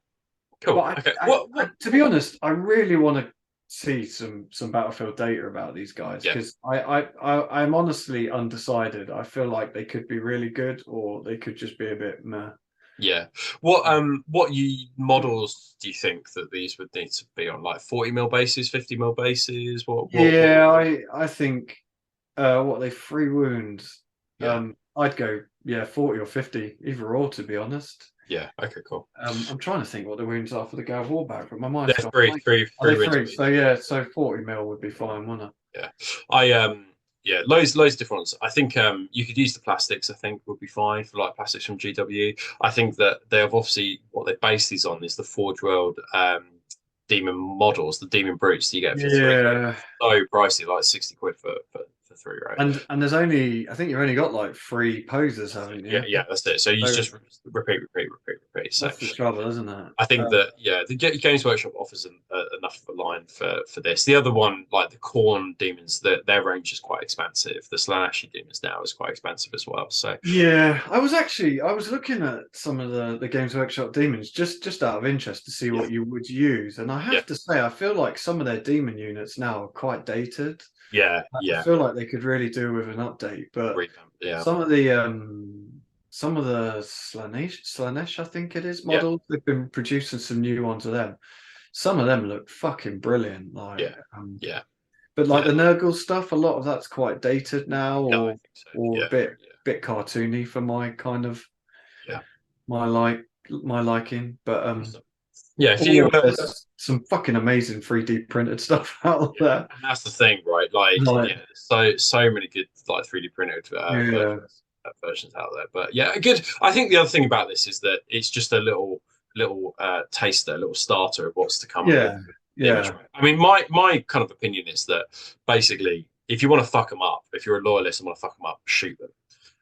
cool. But Okay, what? to be honest, I really want to see some Battlefield data about these guys, Yeah, because I'm honestly undecided. I feel like they could be really good, or they could just be a bit meh. yeah. What models do you think that these would need to be on? Like 40 mil bases, 50 mil bases? Yeah, I think what are they, 3 wounds? Yeah, I'd go, yeah, 40 or 50, either or, to be honest. yeah. Okay, cool. I'm trying to think what the wounds are for the Gal Warbag, but my mind's There's gone three, blank. three, Are three they wins. 3? So yeah, so 40 mil would be fine, wouldn't it? Yeah, yeah, loads of different ones. I think you could use the plastics. I think would be fine for like plastics from GW. I think that they have obviously what they base these on is the Forgeworld demon models, the demon brutes that you get for 3. Yeah. So pricey, like 60 quid for 3, right? And there's only, I think you've only got like 3 poses, That's it. haven't Yeah, you? yeah, that's it. So you So just repeat. So that's the trouble, isn't it? I think that the Games Workshop offers enough of a line for this. The other one, like the Corn demons, their range is quite expensive. The Slaashi demons now is quite expensive as well. So Yeah, I was looking at some of the Games Workshop demons just out of interest to see yeah, what you would use, and I yeah, have to say I feel like some of their demon units now are quite dated. yeah, I yeah. feel like they could really do with an update, but Revamp, yeah, some of the Slanesh, I think it is, yeah, models, they've been producing some new ones of them. Some of them look fucking brilliant, like yeah, yeah, but like yeah. the Nurgle stuff, a lot of that's quite dated now, Yeah, I think so. or a Yeah, bit yeah, cartoony for my kind of yeah. my like. my liking, but Yeah, if you there's some fucking amazing 3D printed stuff out yeah, there. and that's the thing, right? Like, Like, yeah, so many good like 3D printed yeah, versions out there. But yeah, good. I think the other thing about this is that it's just a little taster, a little starter of what's to come with yeah, the image. yeah, Right? I mean, my kind of opinion is that basically, if you want to fuck them up, if you're a loyalist and want to fuck them up, shoot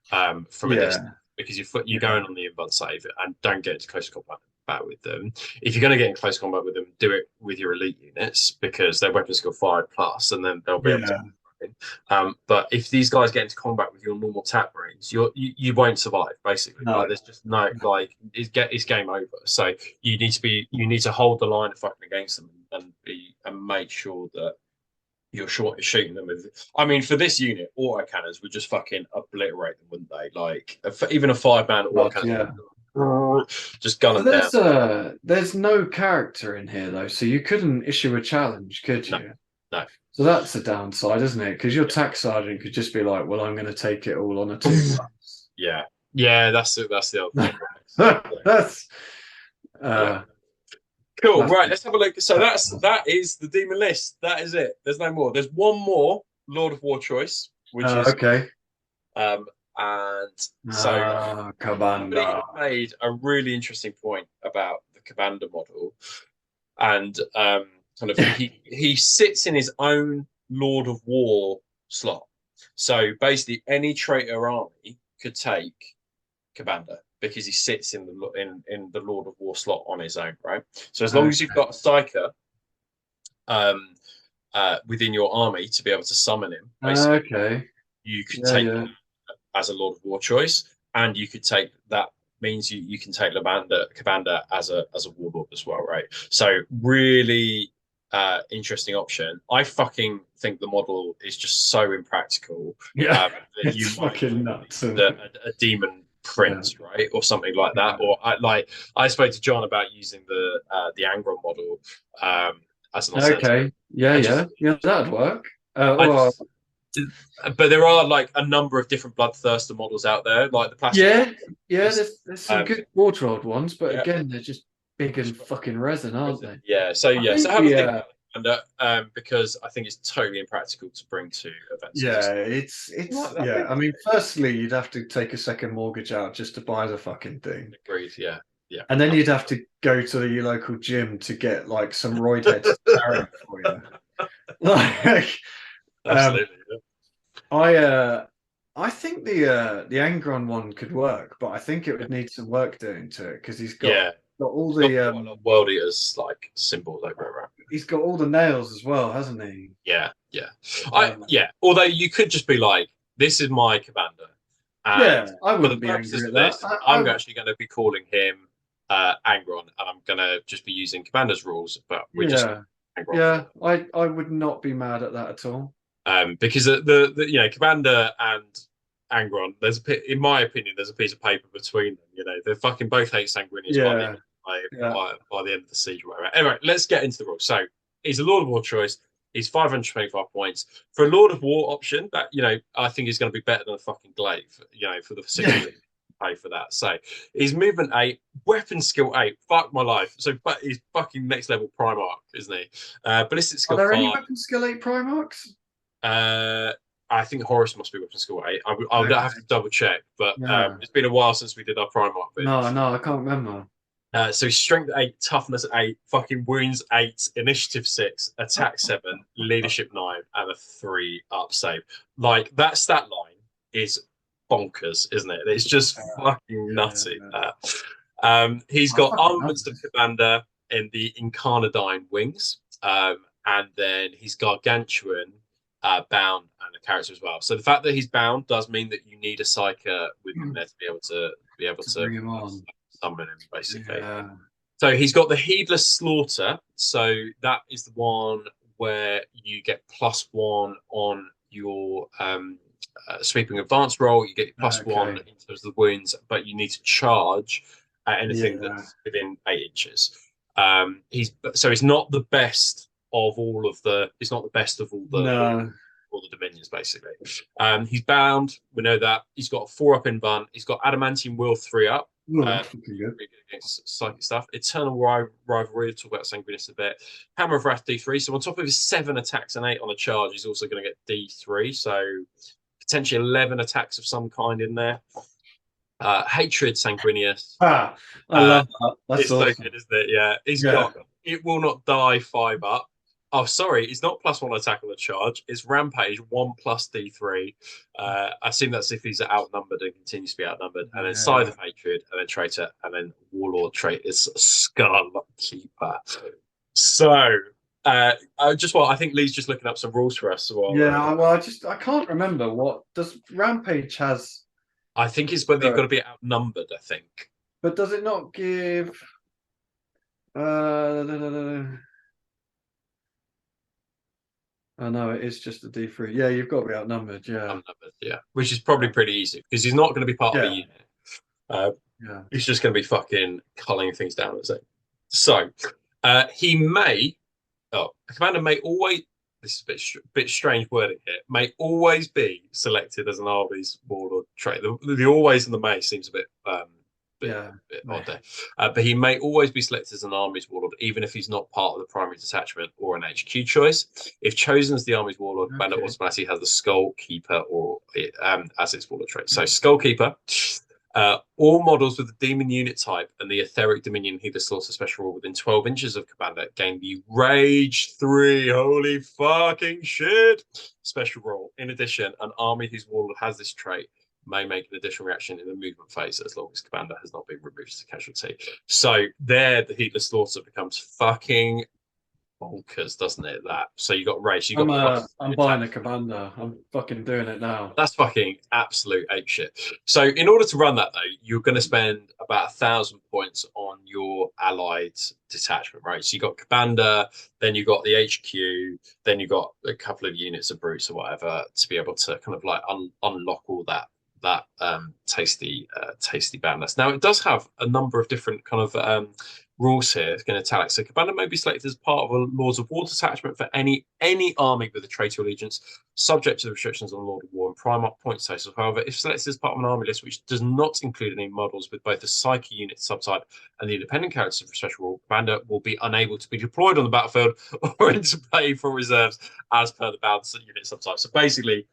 them from a distance yeah, because you're yeah, going on the invuln save and don't get into close combat with them. If you're going to get in close combat with them, do it with your elite units because their weapon skill 5+, and then they'll be able to. yeah. But if these guys get into combat with your normal tap marines, you won't survive. Basically, No, like there's just no like it's game over. So you need to hold the line of fucking against them and make sure that you're shooting them with. I mean, for this unit, autocannons would just fucking obliterate them, wouldn't they? Like even a 5-man God, autocannon, yeah. just gun So them down. there's no character in here though, so you couldn't issue a challenge, could No, you? no. So that's a downside, isn't it? Because your tax sergeant could just be like, "Well, I'm going to take it all on a 2+." Yeah, yeah. That's it. That's the other thing, right? That's Yeah. uh, Cool. Right. classic. Let's have a look. So that is the demon list. That is it. There's no more. There's one more Lord of War choice, which is Okay. um and so somebody Cabanda. made a really interesting point about the Commander model, and kind of he sits in his own Lord of War slot. So basically, any traitor army could take Commander because he sits in the Lord of War slot on his own, right? So as long as you've got a Psyker um, within your army to be able to summon him, basically, Okay. you could Yeah, take yeah. as a Lord of War choice, and you could take that means you can take Commander as a warlord as well, right? So really interesting option. I fucking think the model is just so impractical Yeah. that It's you might fucking nuts, isn't need it? a demon Yeah. prince, right, or something like that. Yeah. Or I spoke to John about using the Angron model as an alternative. Okay. Yeah, I yeah. just Yeah, that'd work. I Well, just but there are like a number of different Bloodthirster models out there, like the plastic. yeah, yeah, there's some Um, good Wartrold ones, but yeah, again, they're just big and fucking resin, aren't they? yeah. So I yeah, so think have a the think about it, because I think it's totally impractical to bring to events. As yeah, like it's that yeah. big. I mean, firstly, you'd have to take a second mortgage out just to buy the fucking thing, Agreed. Yeah, yeah. and then you'd have to go to your local gym to get like some roid heads to carry it for you. Like, um, Absolutely. Yeah. I I think the Angron one could work, but I think it would need some work doing to it because Yeah. got all It's got the quite a lot of world eaters like symbols over it, right? he's got all the nails as well, hasn't he? Yeah, yeah. Um, Although you could just be like, this is my commander, yeah, and I for the wouldn't be purposes angry of at that. this, I'm actually going to be calling him Angron, and I'm going to just be using commander's rules, but we're just Yeah, Angron yeah, I would not be mad at that at all. because commander and Angron, in my opinion, there's a piece of paper between them. They fucking both hate Sanguinius by the Yeah, yeah, by the end of the siege or whatever. Anyway, let's get into the rules. So he's a Lord of War choice. He's 525 points for a Lord of War option. That I think is going to be better than a fucking glaive. For the yeah. 60 pay for that. So he's movement 8, weapon skill 8. Fuck my life. So, but he's fucking next level Primarch, isn't he? Ballistic Are skill there any 5. weapon skill 8 Primarchs? Uh, I think Horus must be weapon skill 8. I would have Okay. to double check, but Yeah. it's been a while since we did our Primarch bit. No, no, I can't remember. So strength 8, toughness 8, fucking wounds 8, initiative 6, attack 7, leadership 9, and a 3 up save. Like that stat line is bonkers, isn't it? It's just fucking nutty. He's I got fucking love armaments of this. commander in the Incarnadine wings, and then he's gargantuan, bound, and a character as well. So the fact that he's bound does mean that you need a psyker with him there to be able To to bring him on. summon him, basically. Yeah. So he's got the heedless slaughter. So that is the one where you get +1 on your sweeping advance roll. You get +1 Okay. in terms of the wounds, but you need to charge at anything Yeah. that's within 8 inches. He's not the best of all of the. It's not the best of No. all the dominions, basically. He's bound. We know that. He's got a 4 up in bun. He's got adamantium will 3 up. Well, Uh, that's fucking good. pretty good against psychic stuff. Eternal Rivalry, we'll talk about Sanguinis a bit. Hammer of Wrath D3. So on top of his 7 attacks and 8 on a charge, he's also going to get D3. So potentially 11 attacks of some kind in there. Hatred Sanguinius. Ah, I love that. That's It's so awesome. good, isn't it? Yeah. He's Yeah. got it will not die 5 up. Oh, sorry, it's not +1 attack on the charge. It's Rampage 1 plus D3. I assume that's if he's outnumbered and continues to be outnumbered. And then Scythe of Hatred, and then Traitor, and then Warlord trait is Skull Keeper. So, I think Lee's just looking up some rules for us. Yeah, well, I can't remember what does Rampage has. I think it's whether you've got to be outnumbered, I think. But does it not give? Oh no, it is just a D3. Yeah, you've got to be outnumbered. Yeah, Outnumbered, yeah, which is probably pretty easy because he's not going to be part of a unit. Yeah. He's just going to be fucking culling things down, is it? So, he may. Oh, a commander may always. This is a bit strange wording here. May always be selected as an army's warlord trait. The always and the may seems a bit bit odd there. But he may always be selected as an army's warlord, even if he's not part of the primary detachment or an HQ choice. If chosen as the army's warlord, commander automatically has the Skull Keeper or as its warlord trait. So Skull Keeper. All models with the demon unit type and the etheric dominion healer slaughter special rule within 12 inches of commander gain the Rage 3. Holy fucking shit! Special rule. In addition, an army whose warlord has this trait may make an additional reaction in the movement phase as long as commander has not been removed as a casualty. So there, the heatless slaughter becomes fucking bonkers, doesn't it? That so you got Rage. I'm buying a commander. I'm fucking doing it now. That's fucking absolute ape shit. So in order to run that though, you're going to spend about 1,000 points on your allied detachment, right? So you got commander, then you got the HQ, then you got a couple of units of brutes or whatever to be able to kind of like unlock all that tasty band list. Now it does have a number of different kind of rules here. It's going to italic. So commander may be selected as part of a Lords of War detachment for any army with a traitor allegiance, subject to the restrictions on Lord of War and prime up point status. However, if selected as part of an army list which does not include any models with both the Psyche unit subtype and the independent characters for special rule, commander will be unable to be deployed on the battlefield or into play for reserves as per the Bound unit subtype. So basically,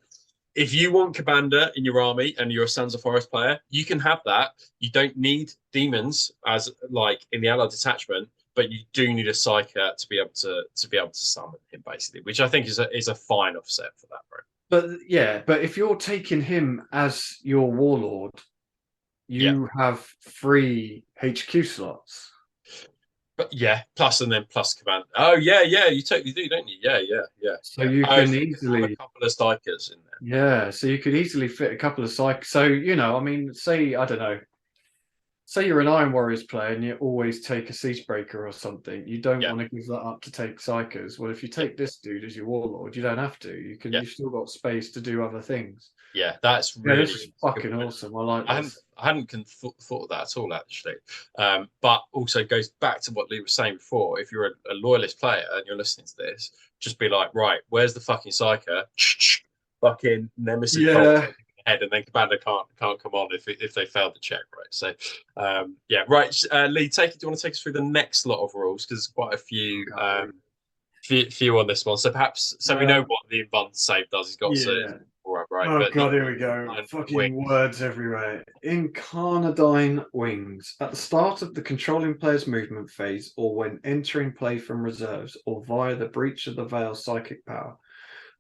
if you want commander in your army and you're a Sons of Horus player, you can have that. You don't need demons as like in the allied detachment, but you do need a psyker to be able to summon him basically, which I think is a fine offset for that, right? But yeah, but if you're taking him as your warlord, you have 3 HQ slots. But yeah, plus command. Oh yeah, you totally do, don't you? Yeah. So you can easily a couple of strikers in there. Yeah, so you could easily fit a couple of psych. So I mean, say I don't know. Say you're an Iron Warriors player and you always take a Siegebreaker or something. You don't want to give that up to take Psychers. Well, if you take this dude as your warlord, you don't have to. You can. You've still got space to do other things. Yeah, that's really this is fucking awesome. I like this. I hadn't thought of that at all, actually. But also goes back to what Lee was saying before. If you're a loyalist player and you're listening to this, just be like, right, where's the fucking Psyker? Fucking Nemesis head, and then commander can't come on if they failed the check, right? So right, Lee, do you want to take us through the next lot of rules, because there's quite a few few on this one, so perhaps we know what the advanced save does. He's got right. Oh god, here we go. Fucking words everywhere. Incarnadine wings. At the start of the controlling player's movement phase, or when entering play from reserves, or via the breach of the veil psychic power,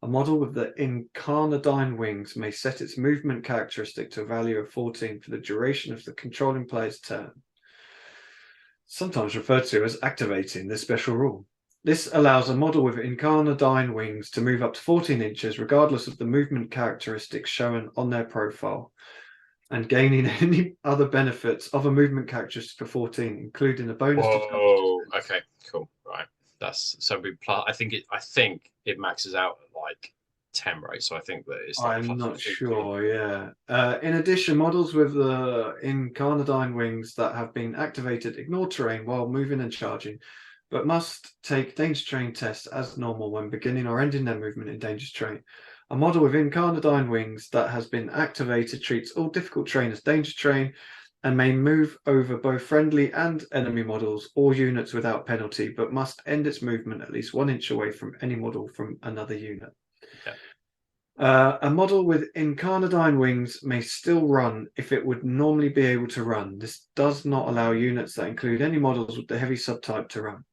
a model with the Incarnadine wings may set its movement characteristic to a value of 14 for the duration of the controlling player's turn. Sometimes referred to as activating this special rule. This allows a model with Incarnadine wings to move up to 14 inches, regardless of the movement characteristics shown on their profile, and gaining any other benefits of a movement characteristic for 14, including a bonus. Okay, cool, right. That's so we. I think it maxes out at like 10, right? So I think that it's. Like I'm not sure. Yeah. In addition, models with the Incarnadine wings that have been activated ignore terrain while moving and charging, but must take danger terrain tests as normal when beginning or ending their movement in danger terrain. A model with Incarnadine wings that has been activated treats all difficult terrain as danger terrain and may move over both friendly and enemy models or units without penalty, but must end its movement at least 1 inch away from any model from another unit. Yeah. A model with Incarnadine wings may still run if it would normally be able to run. This does not allow units that include any models with the heavy subtype to run.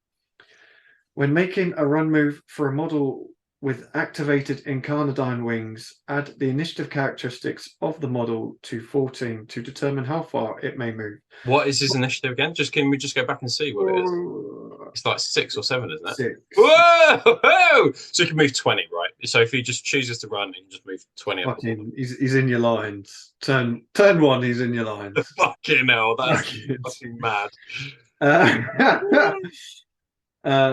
When making a run move for a model with activated Incarnadine wings, add the initiative characteristics of the model to 14 to determine how far it may move. What is his initiative again? Can we just go back and see what it is? It's like 6 or 7, isn't it? 6. Whoa! So he can move 20, right? So if he just chooses to run, he can just move 20 up the board. He's in your lines. Turn 1, he's in your lines. Fucking hell, that's fucking mad.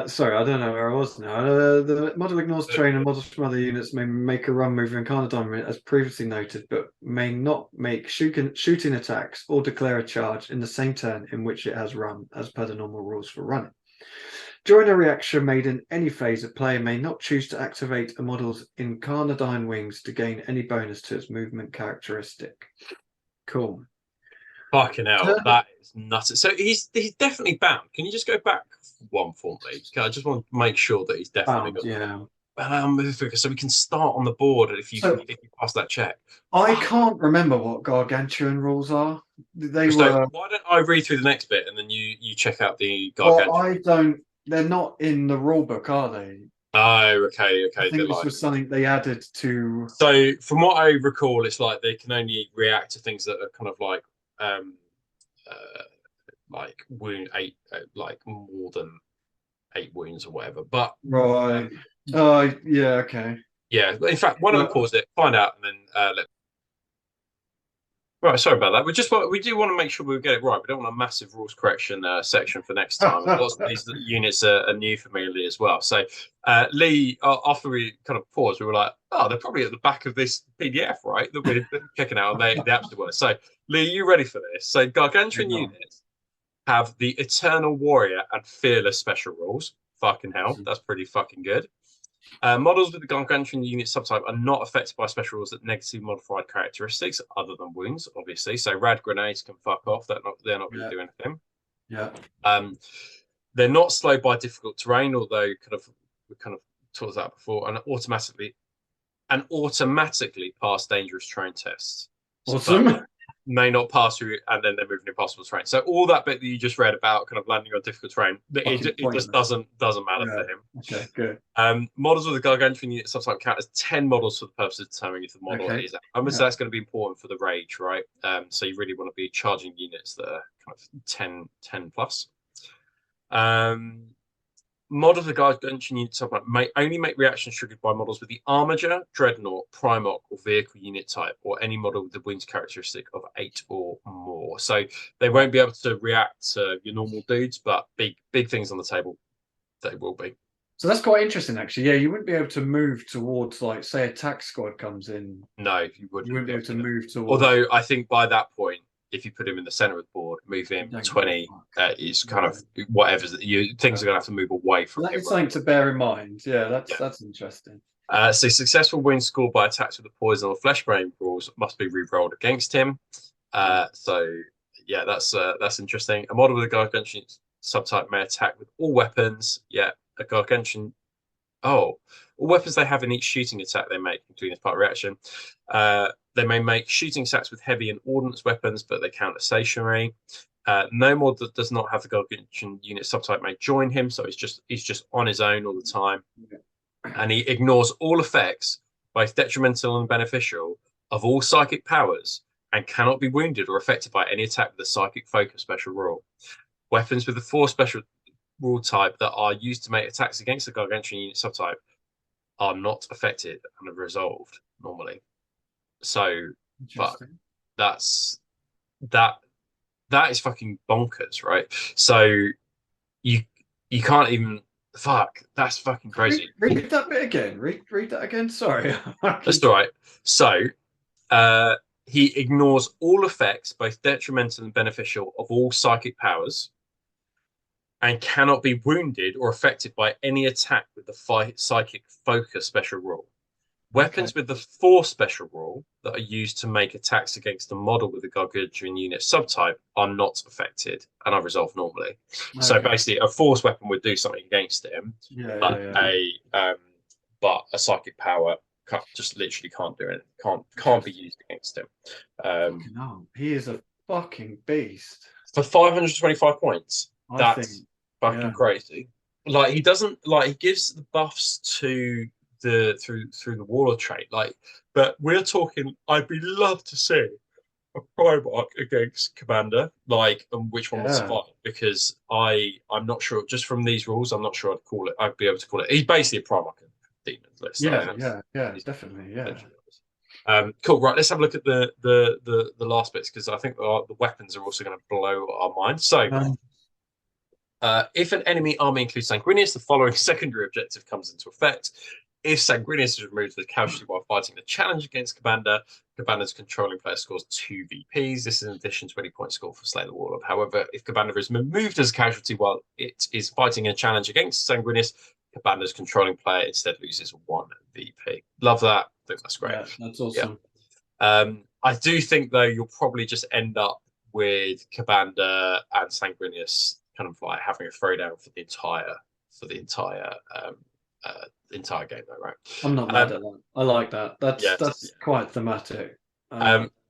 Sorry, I don't know where I was now. The model ignores terrain and models from other units may make a run move in Incarnadine as previously noted, but may not make shooting attacks or declare a charge in the same turn in which it has run, as per the normal rules for running. During a reaction made in any phase, a player may not choose to activate a model's Incarnadine wings to gain any bonus to its movement characteristic. Cool. Fucking hell, that is nuts. So he's definitely bound. Can you just go back one for me? I just want to make sure that he's definitely bound, so we can start on the board if you pass that check. I can't remember what Gargantuan rules are. Why don't I read through the next bit and then you check out the Gargantuan? Well, I don't. They're not in the rule book, are they? Oh, okay. I think this was something they added to. So, from what I recall, it's like they can only react to things that are kind of like wound 8, like more than 8 wounds or whatever. But right. Yeah. Okay. Yeah. In fact, why don't we pause it, find out, and then let. Right, sorry about that. We do want to make sure we get it right. We don't want a massive rules correction section for next time. Lots of these units are new for me, Lee, as well. So, Lee, after we kind of paused, we were like, oh, they're probably at the back of this PDF, right? That we're checking out, and they absolutely were. So, Lee, you ready for this? So, Gargantuan units have the Eternal Warrior and Fearless special rules. Fucking hell, that's pretty fucking good. Models with the Gargantuan unit subtype are not affected by special rules that negatively modified characteristics, other than wounds, obviously. So rad grenades can fuck off. They're not going to do anything. Yeah. They're not slowed by difficult terrain, although we kind of talked about before, and automatically pass dangerous terrain tests. Awesome. May not pass through, and then they're moving impossible terrain. So all that bit that you just read about kind of landing on difficult terrain, it just doesn't matter for him. Okay, good. Models with the Gargantuan unit subtype count as 10 models for the purpose of determining if the model is. That's going to be important for the rage, right? So you really want to be charging units that are kind of 10 plus. Models of the Gargantuan unit subtype may only make reactions triggered by models with the Armiger, Dreadnought, Primarch, or Vehicle unit type, or any model with the wounds characteristic of 8 or more. So they won't be able to react to your normal dudes, but big things on the table, they will be. So that's quite interesting, actually. Yeah, you wouldn't be able to move towards, like, say, a tax squad comes in. No, you wouldn't. You wouldn't be able to move towards. Although I think by that point, if you put him in the center of the board, move him 20, is kind of whatever things are going to have to move away from him. That's something to bear in mind. Yeah, that's interesting. So successful wounds scored by attacks with the poison or flesh brain rules must be re-rolled against him. So yeah, that's interesting. A model with a Gargantuan subtype may attack with all weapons. Yeah, a Gargantuan. All weapons they have in each shooting attack they make, including as part of reaction. They may make shooting attacks with heavy and ordnance weapons, but they count as stationary. No mod that does not have the Gargantuan unit subtype may join him, so he's just on his own all the time. And he ignores all effects, both detrimental and beneficial, of all psychic powers, and cannot be wounded or affected by any attack with a psychic focus special rule. Weapons with the 4 special rule type that are used to make attacks against the Gargantuan unit subtype are not affected and are resolved normally. So, but that is fucking bonkers, right? So you can't even that's fucking crazy. Read that bit again. Read that again. Sorry. That's all right. So he ignores all effects, both detrimental and beneficial, of all psychic powers, and cannot be wounded or affected by any attack with the psychic focus special rule. Weapons with the 4 special rule that are used to make attacks against a model with a Gargantuan unit subtype are not affected and are resolved normally. So basically, a force weapon would do something against him, but a psychic power just literally can't do it. Can't be used against him. He is a fucking beast. For 525 points, that's fucking crazy. Like, he doesn't, like, he gives the buffs to through the warlord trait, like, but we're talking, I'd be love to see a Primarch against Commander, like, and which one would survive, because I'm not sure, just from these rules, I'm not sure I'd be able to call it. He's basically a Primarch Demons list. Definitely. Cool. Right, let's have a look at the last bits, because I think the weapons are also going to blow our minds. So if an enemy army includes Sanguinius, the following secondary objective comes into effect. If Sanguinius is removed as a casualty while fighting the challenge against Commander, Commander's controlling player scores 2 VPs. This is in addition to any point score for Slay the Warlord. However, if Commander is removed as a casualty while it is fighting a challenge against Sanguinius, Commander's controlling player instead loses 1 VP. Love that. I think that's great. Yeah, that's awesome. I do think, though, you'll probably just end up with Commander and Sanguinius kind of like having a throwdown for the entire game, though, right? I'm not mad at that. I like that. That's quite thematic.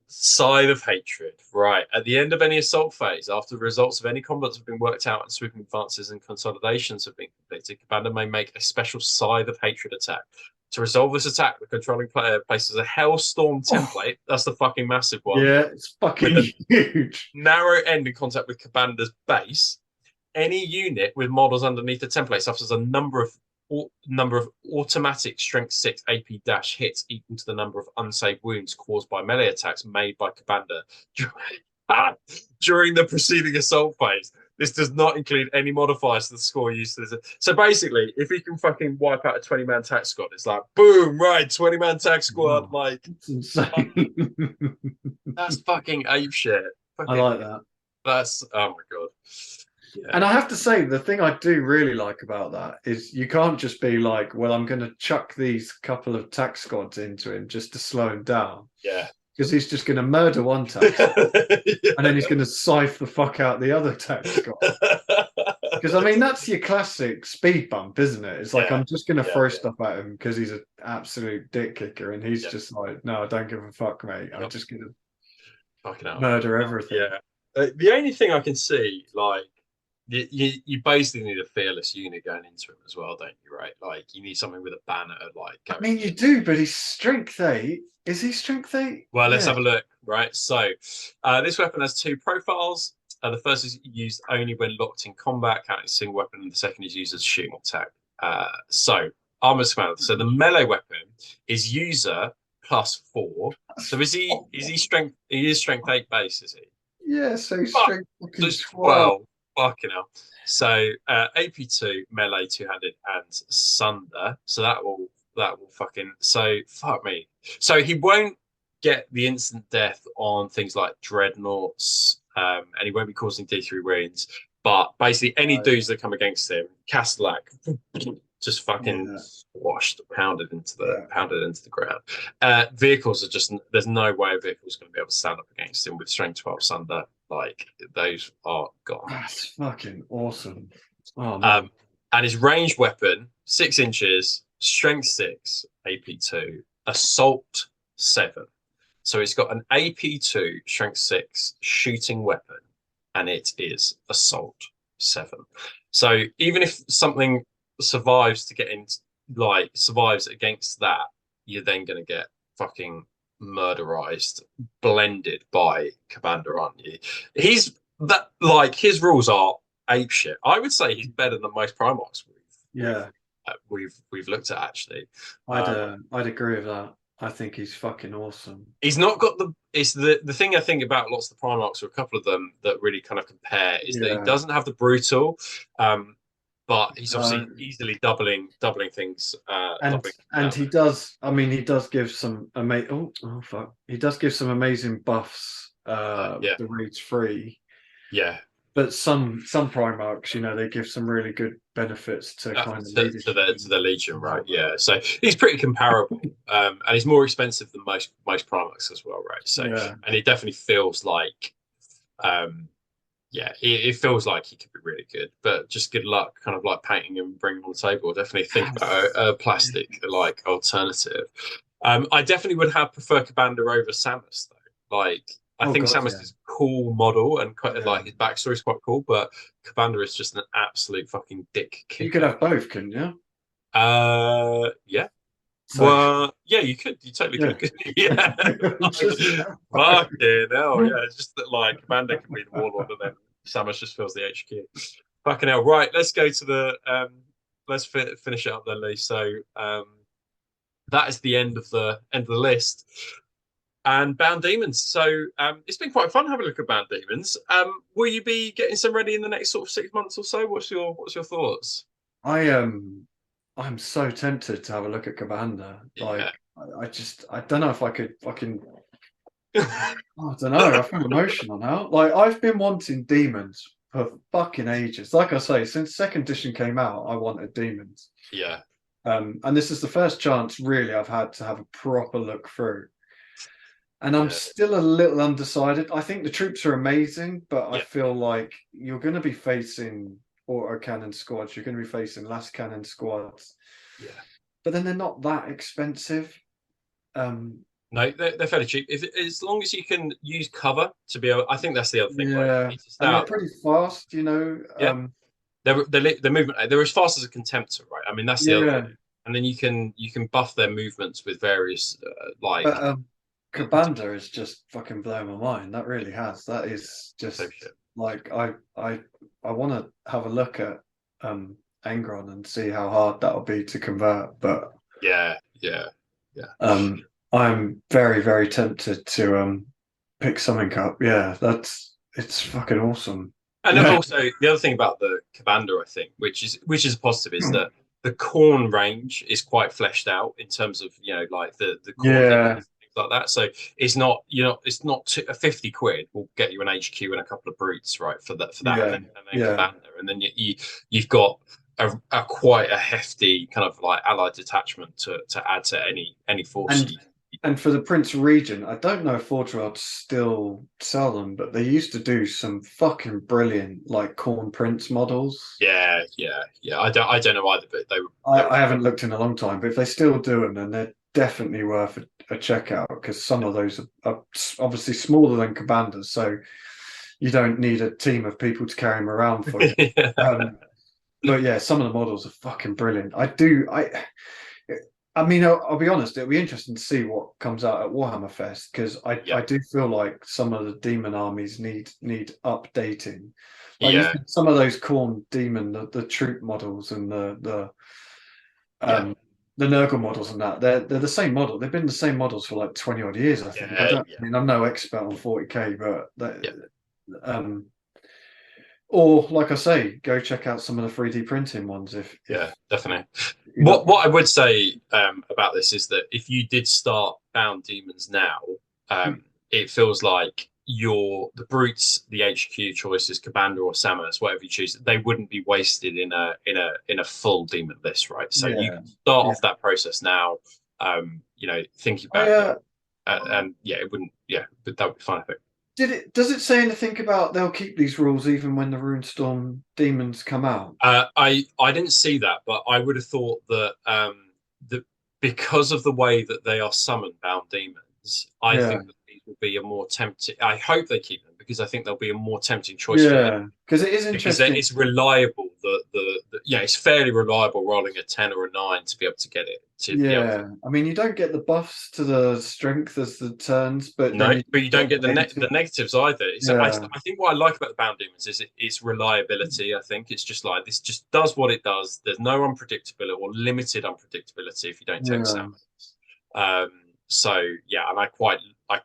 Scythe of Hatred. Right. At the end of any assault phase, after the results of any combats have been worked out and sweeping advances and consolidations have been completed, Commander may make a special Scythe of Hatred attack. To resolve this attack, the controlling player places a Hellstorm template. That's the fucking massive one. Yeah, it's fucking huge. Narrow end in contact with Commander's base. Any unit with models underneath the template suffers a number of automatic strength 6 AP- hits equal to the number of unsaved wounds caused by melee attacks made by Commander during the preceding assault phase. This does not include any modifiers to the score used. So basically, if he can fucking wipe out a 20-man tax squad, it's like, boom, right, 20-man tax squad. Like, it's insane. That's fucking ape shit. I like that. That's, oh my God. Yeah. And I have to say, the thing I do really like about that is you can't just be like, well, I'm going to chuck these couple of tax squads into him just to slow him down. Yeah. Because he's just going to murder one tax squad, and then he's going to scythe the fuck out the other tax squad. Because, I mean, that's your classic speed bump, isn't it? It's like, I'm just going to throw stuff at him because he's an absolute dick kicker, and he's just like, no, I don't give a fuck, mate. I'm just going to murder everything. Yeah. The only thing I can see, like, you basically need a fearless unit going into him as well, don't you? Right? Like, you need something with a banner. Like, I mean, you do, but he's strength 8. Is he strength 8? Well, let's have a look. Right. So, this weapon has 2 profiles. The first is used only when locked in combat, counting a single weapon, and the second is used as a shooting attack. So, armor command. So the melee weapon is user +4. So is he strength? He is strength 8 base, is he? Yeah. So he's strength 12. Fucking hell. So AP2 melee 2-handed and sunder. So that will fucking, so fuck me. So he won't get the instant death on things like dreadnoughts, and he won't be causing D3 wounds. But basically, any dudes that come against him, Castellac, just fucking squashed, pounded into the ground. Vehicles are just, there's no way a vehicle's going to be able to stand up against him with strength 12 sunder. Like, those are gone. That's fucking awesome. Oh man. And his ranged weapon, 6 inches, strength 6, AP2, assault 7. So he's got an AP2, strength 6 shooting weapon, and it is assault 7. So even if something survives to get in, like, survives against that, you're then going to get fucking murderized, blended by Commander, aren't you? He's that, like, his rules are ape shit. I would say he's better than most Primarchs we've looked at, actually. I'd agree with that. I think he's fucking awesome. He's not got the thing I think about lots of the Primarchs, or a couple of them that really kind of compare, is that he doesn't have the brutal, but he's obviously easily doubling things. And he does. I mean, he does give some amazing. Oh fuck! He does give some amazing buffs. The rage 3. Yeah. But some Primarchs, you know, they give some really good benefits to kind of to leadership. the Legion, right? Yeah, so he's pretty comparable, and he's more expensive than most Primarchs as well, right? So, Yeah. and it definitely feels like, um, yeah, it feels like he could be really good, but just good luck, kind of like painting and bringing on the table. Definitely think about a plastic like alternative. I definitely would have prefer Commander over Samus though. Like, I Oh think God, Samus yeah. is a cool model and quite, Yeah. like his backstory is quite cool, but Commander is just an absolute fucking dick You could kicker. have both, couldn't you? Yeah. So Well, yeah, you could. You totally yeah. could. Yeah. Like, Just have both. fucking hell. Yeah. It's just that, like, Commander can be the warlord and then Samus just fills the HQ. Fucking hell. Right. Let's go to the, let's finish it up then, Lee. So, that is the end of the list. And Bound Demons. So, it's been quite fun having a look at Bound Demons. Will you be getting some ready in the next sort of 6 months or so? What's your thoughts? I'm so tempted to have a look at Cabanda. Yeah. Like I don't know if I could fucking I don't know, I feel emotional now. Like I've been wanting demons for fucking ages. Like I say, since second edition came out, I wanted demons. Yeah. And this is the first chance really I've had to have a proper look through. And I'm Yeah. still a little undecided. I think the troops are amazing, but I Yeah. feel like you're going to be facing auto cannon squads. You're going to be facing last cannon squads, Yeah. but then they're not that expensive. No, they're fairly cheap. As long as you can use cover to be able, I think that's the other thing. Like, you Yeah, need to and they're start. pretty fast. You know. Yeah, their movement. They're as fast as a contemptor, right? I mean, that's the other thing. Yeah, And then you can buff their movements with various like but Kabanda is just fucking blowing my mind. That really has. That is same just shit. like I want to have a look at Angron and see how hard that'll be to convert, but. Yeah, yeah, yeah. I'm very, very tempted to pick something up. Yeah, it's fucking awesome. And Yeah. also the other thing about the Commander, I think, which is a positive, is that the corn range is quite fleshed out in terms of like the core Yeah, abilities and things like that. So it's not 50 quid will get you an HQ and a couple of brutes, right? For that, yeah, and then yeah. Commander, and then you've got a quite a hefty kind of like allied detachment to add to any force And you. and for the Prince Regent, I don't know if Forgeworld still sell them, but they used to do some fucking brilliant like corn prince models. Yeah, yeah, yeah. I don't know either, but they were I haven't looked in a long time, but if they still do them, then they're definitely worth a check out because some of those are obviously smaller than Cabandas, so you don't need a team of people to carry them around for you. yeah. But yeah, some of the models are fucking brilliant. I mean, I'll be honest, it'll be interesting to see what comes out at Warhammer Fest because Yeah, I do feel like some of the demon armies need updating. Like you yeah, think some of those Khorne demon, the troop models and yeah, the Nurgle models and that they're the same model. They've been the same models for like 20 odd years, I think. yeah, I yeah, mean, I'm no expert on 40k, but yeah, um, or like I say, go check out some of the 3D printing ones yeah, if definitely. you're not. What I would say about this is that if you did start Bound Demons now, it feels like the brutes, the HQ choices, Commander or Samus, whatever you choose, they wouldn't be wasted in a full demon list, right? So you Yeah, can start yeah. off that process now. Thinking I about and yeah, it wouldn't. Yeah, but that would be fine, I think. does it say anything about they'll keep these rules even when the Runestorm demons come out? I didn't see that, but I would have thought that because of the way that they are summoned, Bound Demons, I Yeah, think that these will be a more tempting. I hope they keep them because I think they'll be a more tempting choice for yeah, because it is because interesting. it's reliable. It's fairly reliable rolling a 10 or a 9 to be able to get it to be able to. Yeah, I mean, you don't get the buffs to the strength as the turns, but then No, you but you don't get the get the negative. negatives either. Yeah, I think what I like about the Bound Demons is its reliability. I think it's just like this just does what it does. There's no unpredictability or limited unpredictability if you don't take yeah. Samus. So yeah, and I quite like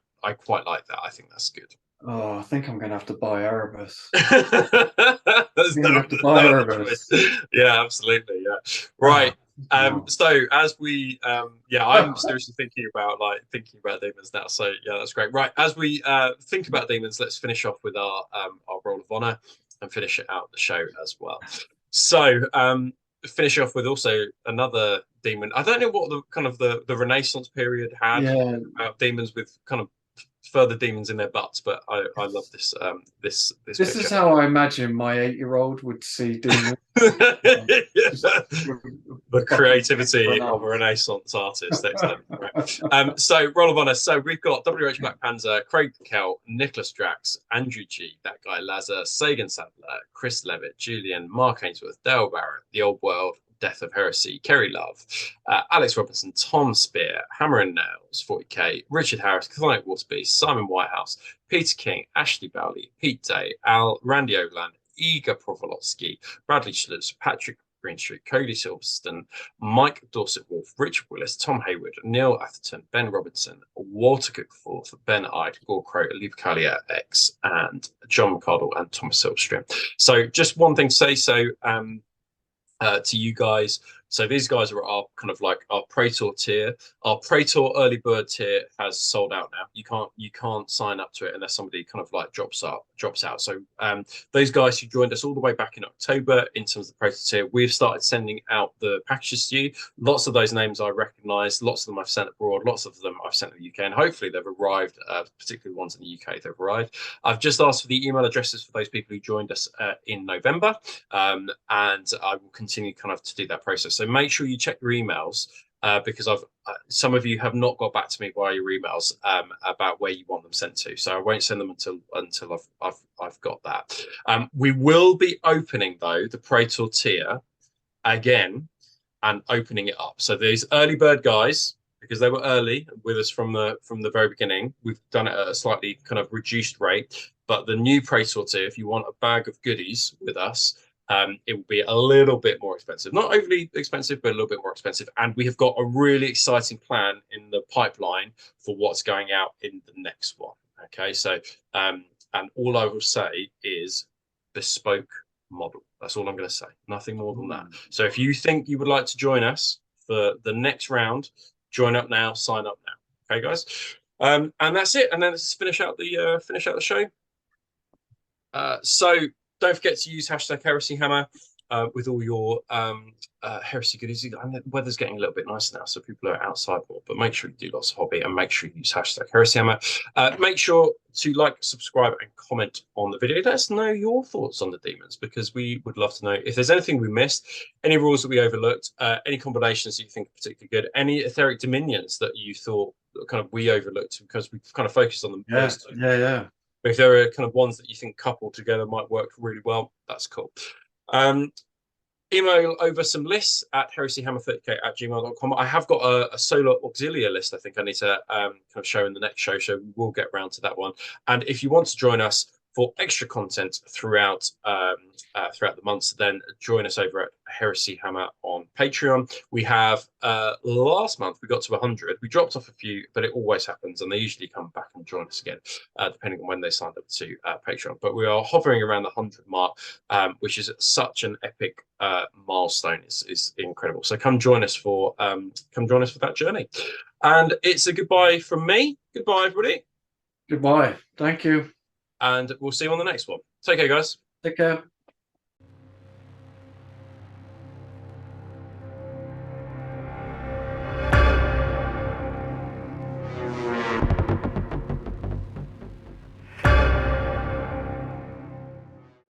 that. I think that's good. Oh, I think I'm gonna have to buy Erebus. There's I'm gonna no, have to buy no other choice. Erebus. Yeah, absolutely. Yeah. Ah, Right. So as we yeah, I'm seriously thinking about demons now. So yeah, that's great. Right. As we think about demons, let's finish off with our roll of honor. finish it out the show as well. So finish off with also another demon. I don't know what the kind of the Renaissance period had about demons with kind of further demons in their butts, but I love this this This is how I imagine my 8-year-old would see demons. The creativity of a Renaissance artist. Excellent. Right. So roll of honor. So we've got WH Black Panzer, Craig Kell, Nicholas Drax, Andrew G, that guy Lazar, Sagan Sadler, Chris Levitt, Julian, Mark Ainsworth, Dale Barrett, The Old World, Death of Heresy, Kerry Love, Alex Robinson, Tom Spear, Hammer and Nails, 40k, Richard Harris, Chthonic Waterbeast, Simon Whitehouse, Peter King, Ashley Bowley, Pete Day, Al, Randy Overland, Igor Provolotsky, Bradley Schluss, Patrick Greenstreet, Cody Silverstone, Mike Dorset-Wolf, Richard Willis, Tom Hayward, Neil Atherton, Ben Robinson, Walter Cookforth, Ben Ide, Gore Crow, Liebkalia X, and John McCardle and Thomas Silverstream. So just one thing to say, to you guys. So these guys are our kind of like our Praetor tier. Our Praetor early bird tier has sold out now. You can't sign up to it unless somebody kind of like drops out. So those guys who joined us all the way back in October in terms of the Praetor tier, we've started sending out the packages to you. Lots of those names I recognise. Lots of them I've sent abroad. Lots of them I've sent to the UK, and hopefully they've arrived. Particularly the ones in the UK, they've arrived. I've just asked for the email addresses for those people who joined us in November, and I will continue kind of to do that process. So make sure you check your emails because some of you have not got back to me via your emails about where you want them sent to. So I won't send them until I've got that. We will be opening though the Praetor tier again and opening it up. So these early bird guys, because they were early with us from the very beginning, we've done it at a slightly kind of reduced rate. But the new Praetor tier, if you want a bag of goodies with us, it will be a little bit more expensive. Not overly expensive, but a little bit more expensive. And we have got a really exciting plan in the pipeline for what's going out in the next one. Okay, so and all I will say is bespoke model. That's all I'm going to say. Nothing more than that. So if you think you would like to join us for the next round, join up now, sign up now. Okay, guys. And that's it. And then let's finish out the show. So don't forget to use hashtag Heresy Hammer with all your heresy goodies. And the weather's getting a little bit nicer now, so people are outside more. But make sure you do lots of hobby and make sure you use hashtag Heresy Hammer. Make sure to like, subscribe, and comment on the video. Let us know your thoughts on the demons, because we would love to know if there's anything we missed, any rules that we overlooked, any combinations that you think are particularly good, any etheric dominions that you thought kind of we overlooked because we've kind of focused on them. Yeah. But if there are kind of ones that you think coupled together might work really well, that's cool. Email over some lists at heresyhammer30k@gmail.com. I have got a solar auxilia list I think I need to kind of show in the next show, so we'll get round to that one. And if you want to join us for extra content throughout the months, then join us over at Heresy Hammer on Patreon. We have last month we got to 100. We dropped off a few, but it always happens, and they usually come back and join us again, depending on when they signed up to Patreon. But we are hovering around the 100 mark, which is such an epic milestone. Is incredible. So come join us for that journey. And it's a goodbye from me. Goodbye, everybody. Goodbye. Thank you. And we'll see you on the next one. Take care, guys. Take care.